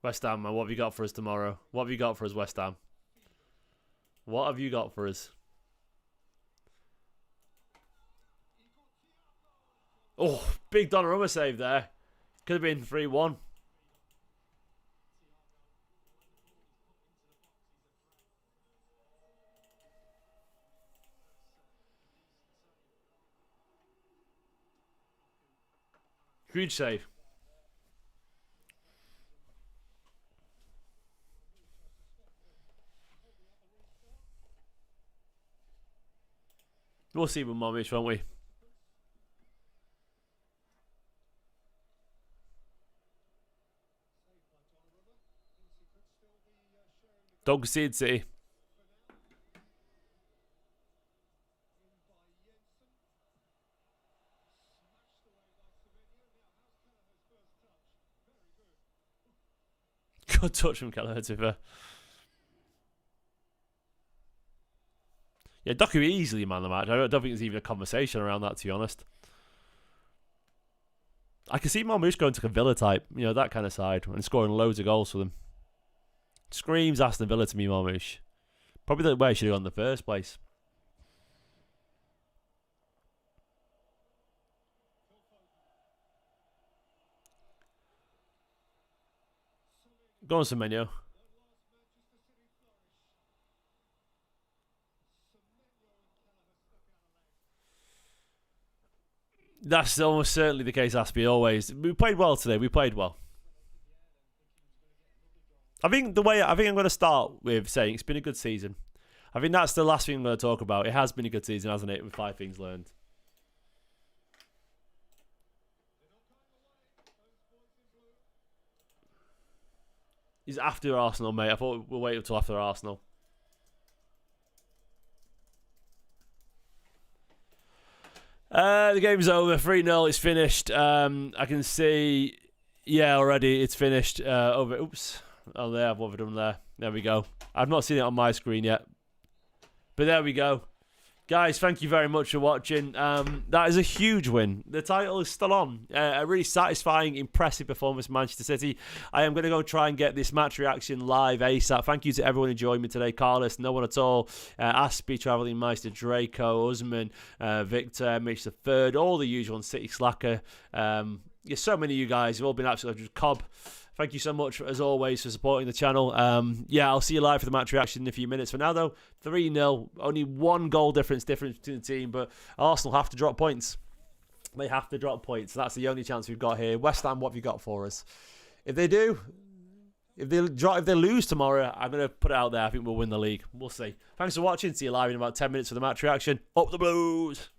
West Ham, man. What have you got for us tomorrow? What have you got for us, West Ham? What have you got for us? Oh, big Donnarumma save there. Could have been 3-1. Huge save. We'll see with Marmoush, won't we? Don't concede, City. Good touch from Kelleher, to be fair. Yeah, Doku easily man of the match. I don't think there's even a conversation around that, to be honest. I can see Marmoush going to a Villa type, you know, that kind of side, and scoring loads of goals for them. Screams Aston Villa to me, Marmoush. Probably the way he should have gone in the first place. Go on, Semenyo. That's almost certainly the case, Aspie, always. We played well today. We played well. I think I'm going to start with saying it's been a good season. I think that's the last thing I'm going to talk about. It has been a good season, hasn't it, with 5 things learned. He's after Arsenal, mate. I thought we'll wait until after Arsenal. The the game's over. 3-0. It's finished. I can see. Yeah, already it's finished. Over. Oops. Oh, there. What have I done there? There we go. I've not seen it on my screen yet. But there we go. Guys, thank you very much for watching. That is a huge win. The title is still on. A really satisfying, impressive performance from Manchester City. I am going to go try and get this match reaction live ASAP. Thank you to everyone who joined me today. Carlos, no one at all. Aspie, Travelling Meister, Draco, Usman, Victor, Mitch the Third, all the usual, City Slacker. There's so many of you guys who've all been absolutely just Cobb. Thank you so much, as always, for supporting the channel. Yeah, I'll see you live for the match reaction in a few minutes. For now, though, 3-0. Only 1 goal difference between the team, but Arsenal have to drop points. They have to drop points. That's the only chance we've got here. West Ham, what have you got for us? If they do, if they lose tomorrow, I'm going to put it out there. I think we'll win the league. We'll see. Thanks for watching. See you live in about 10 minutes for the match reaction. Up the Blues!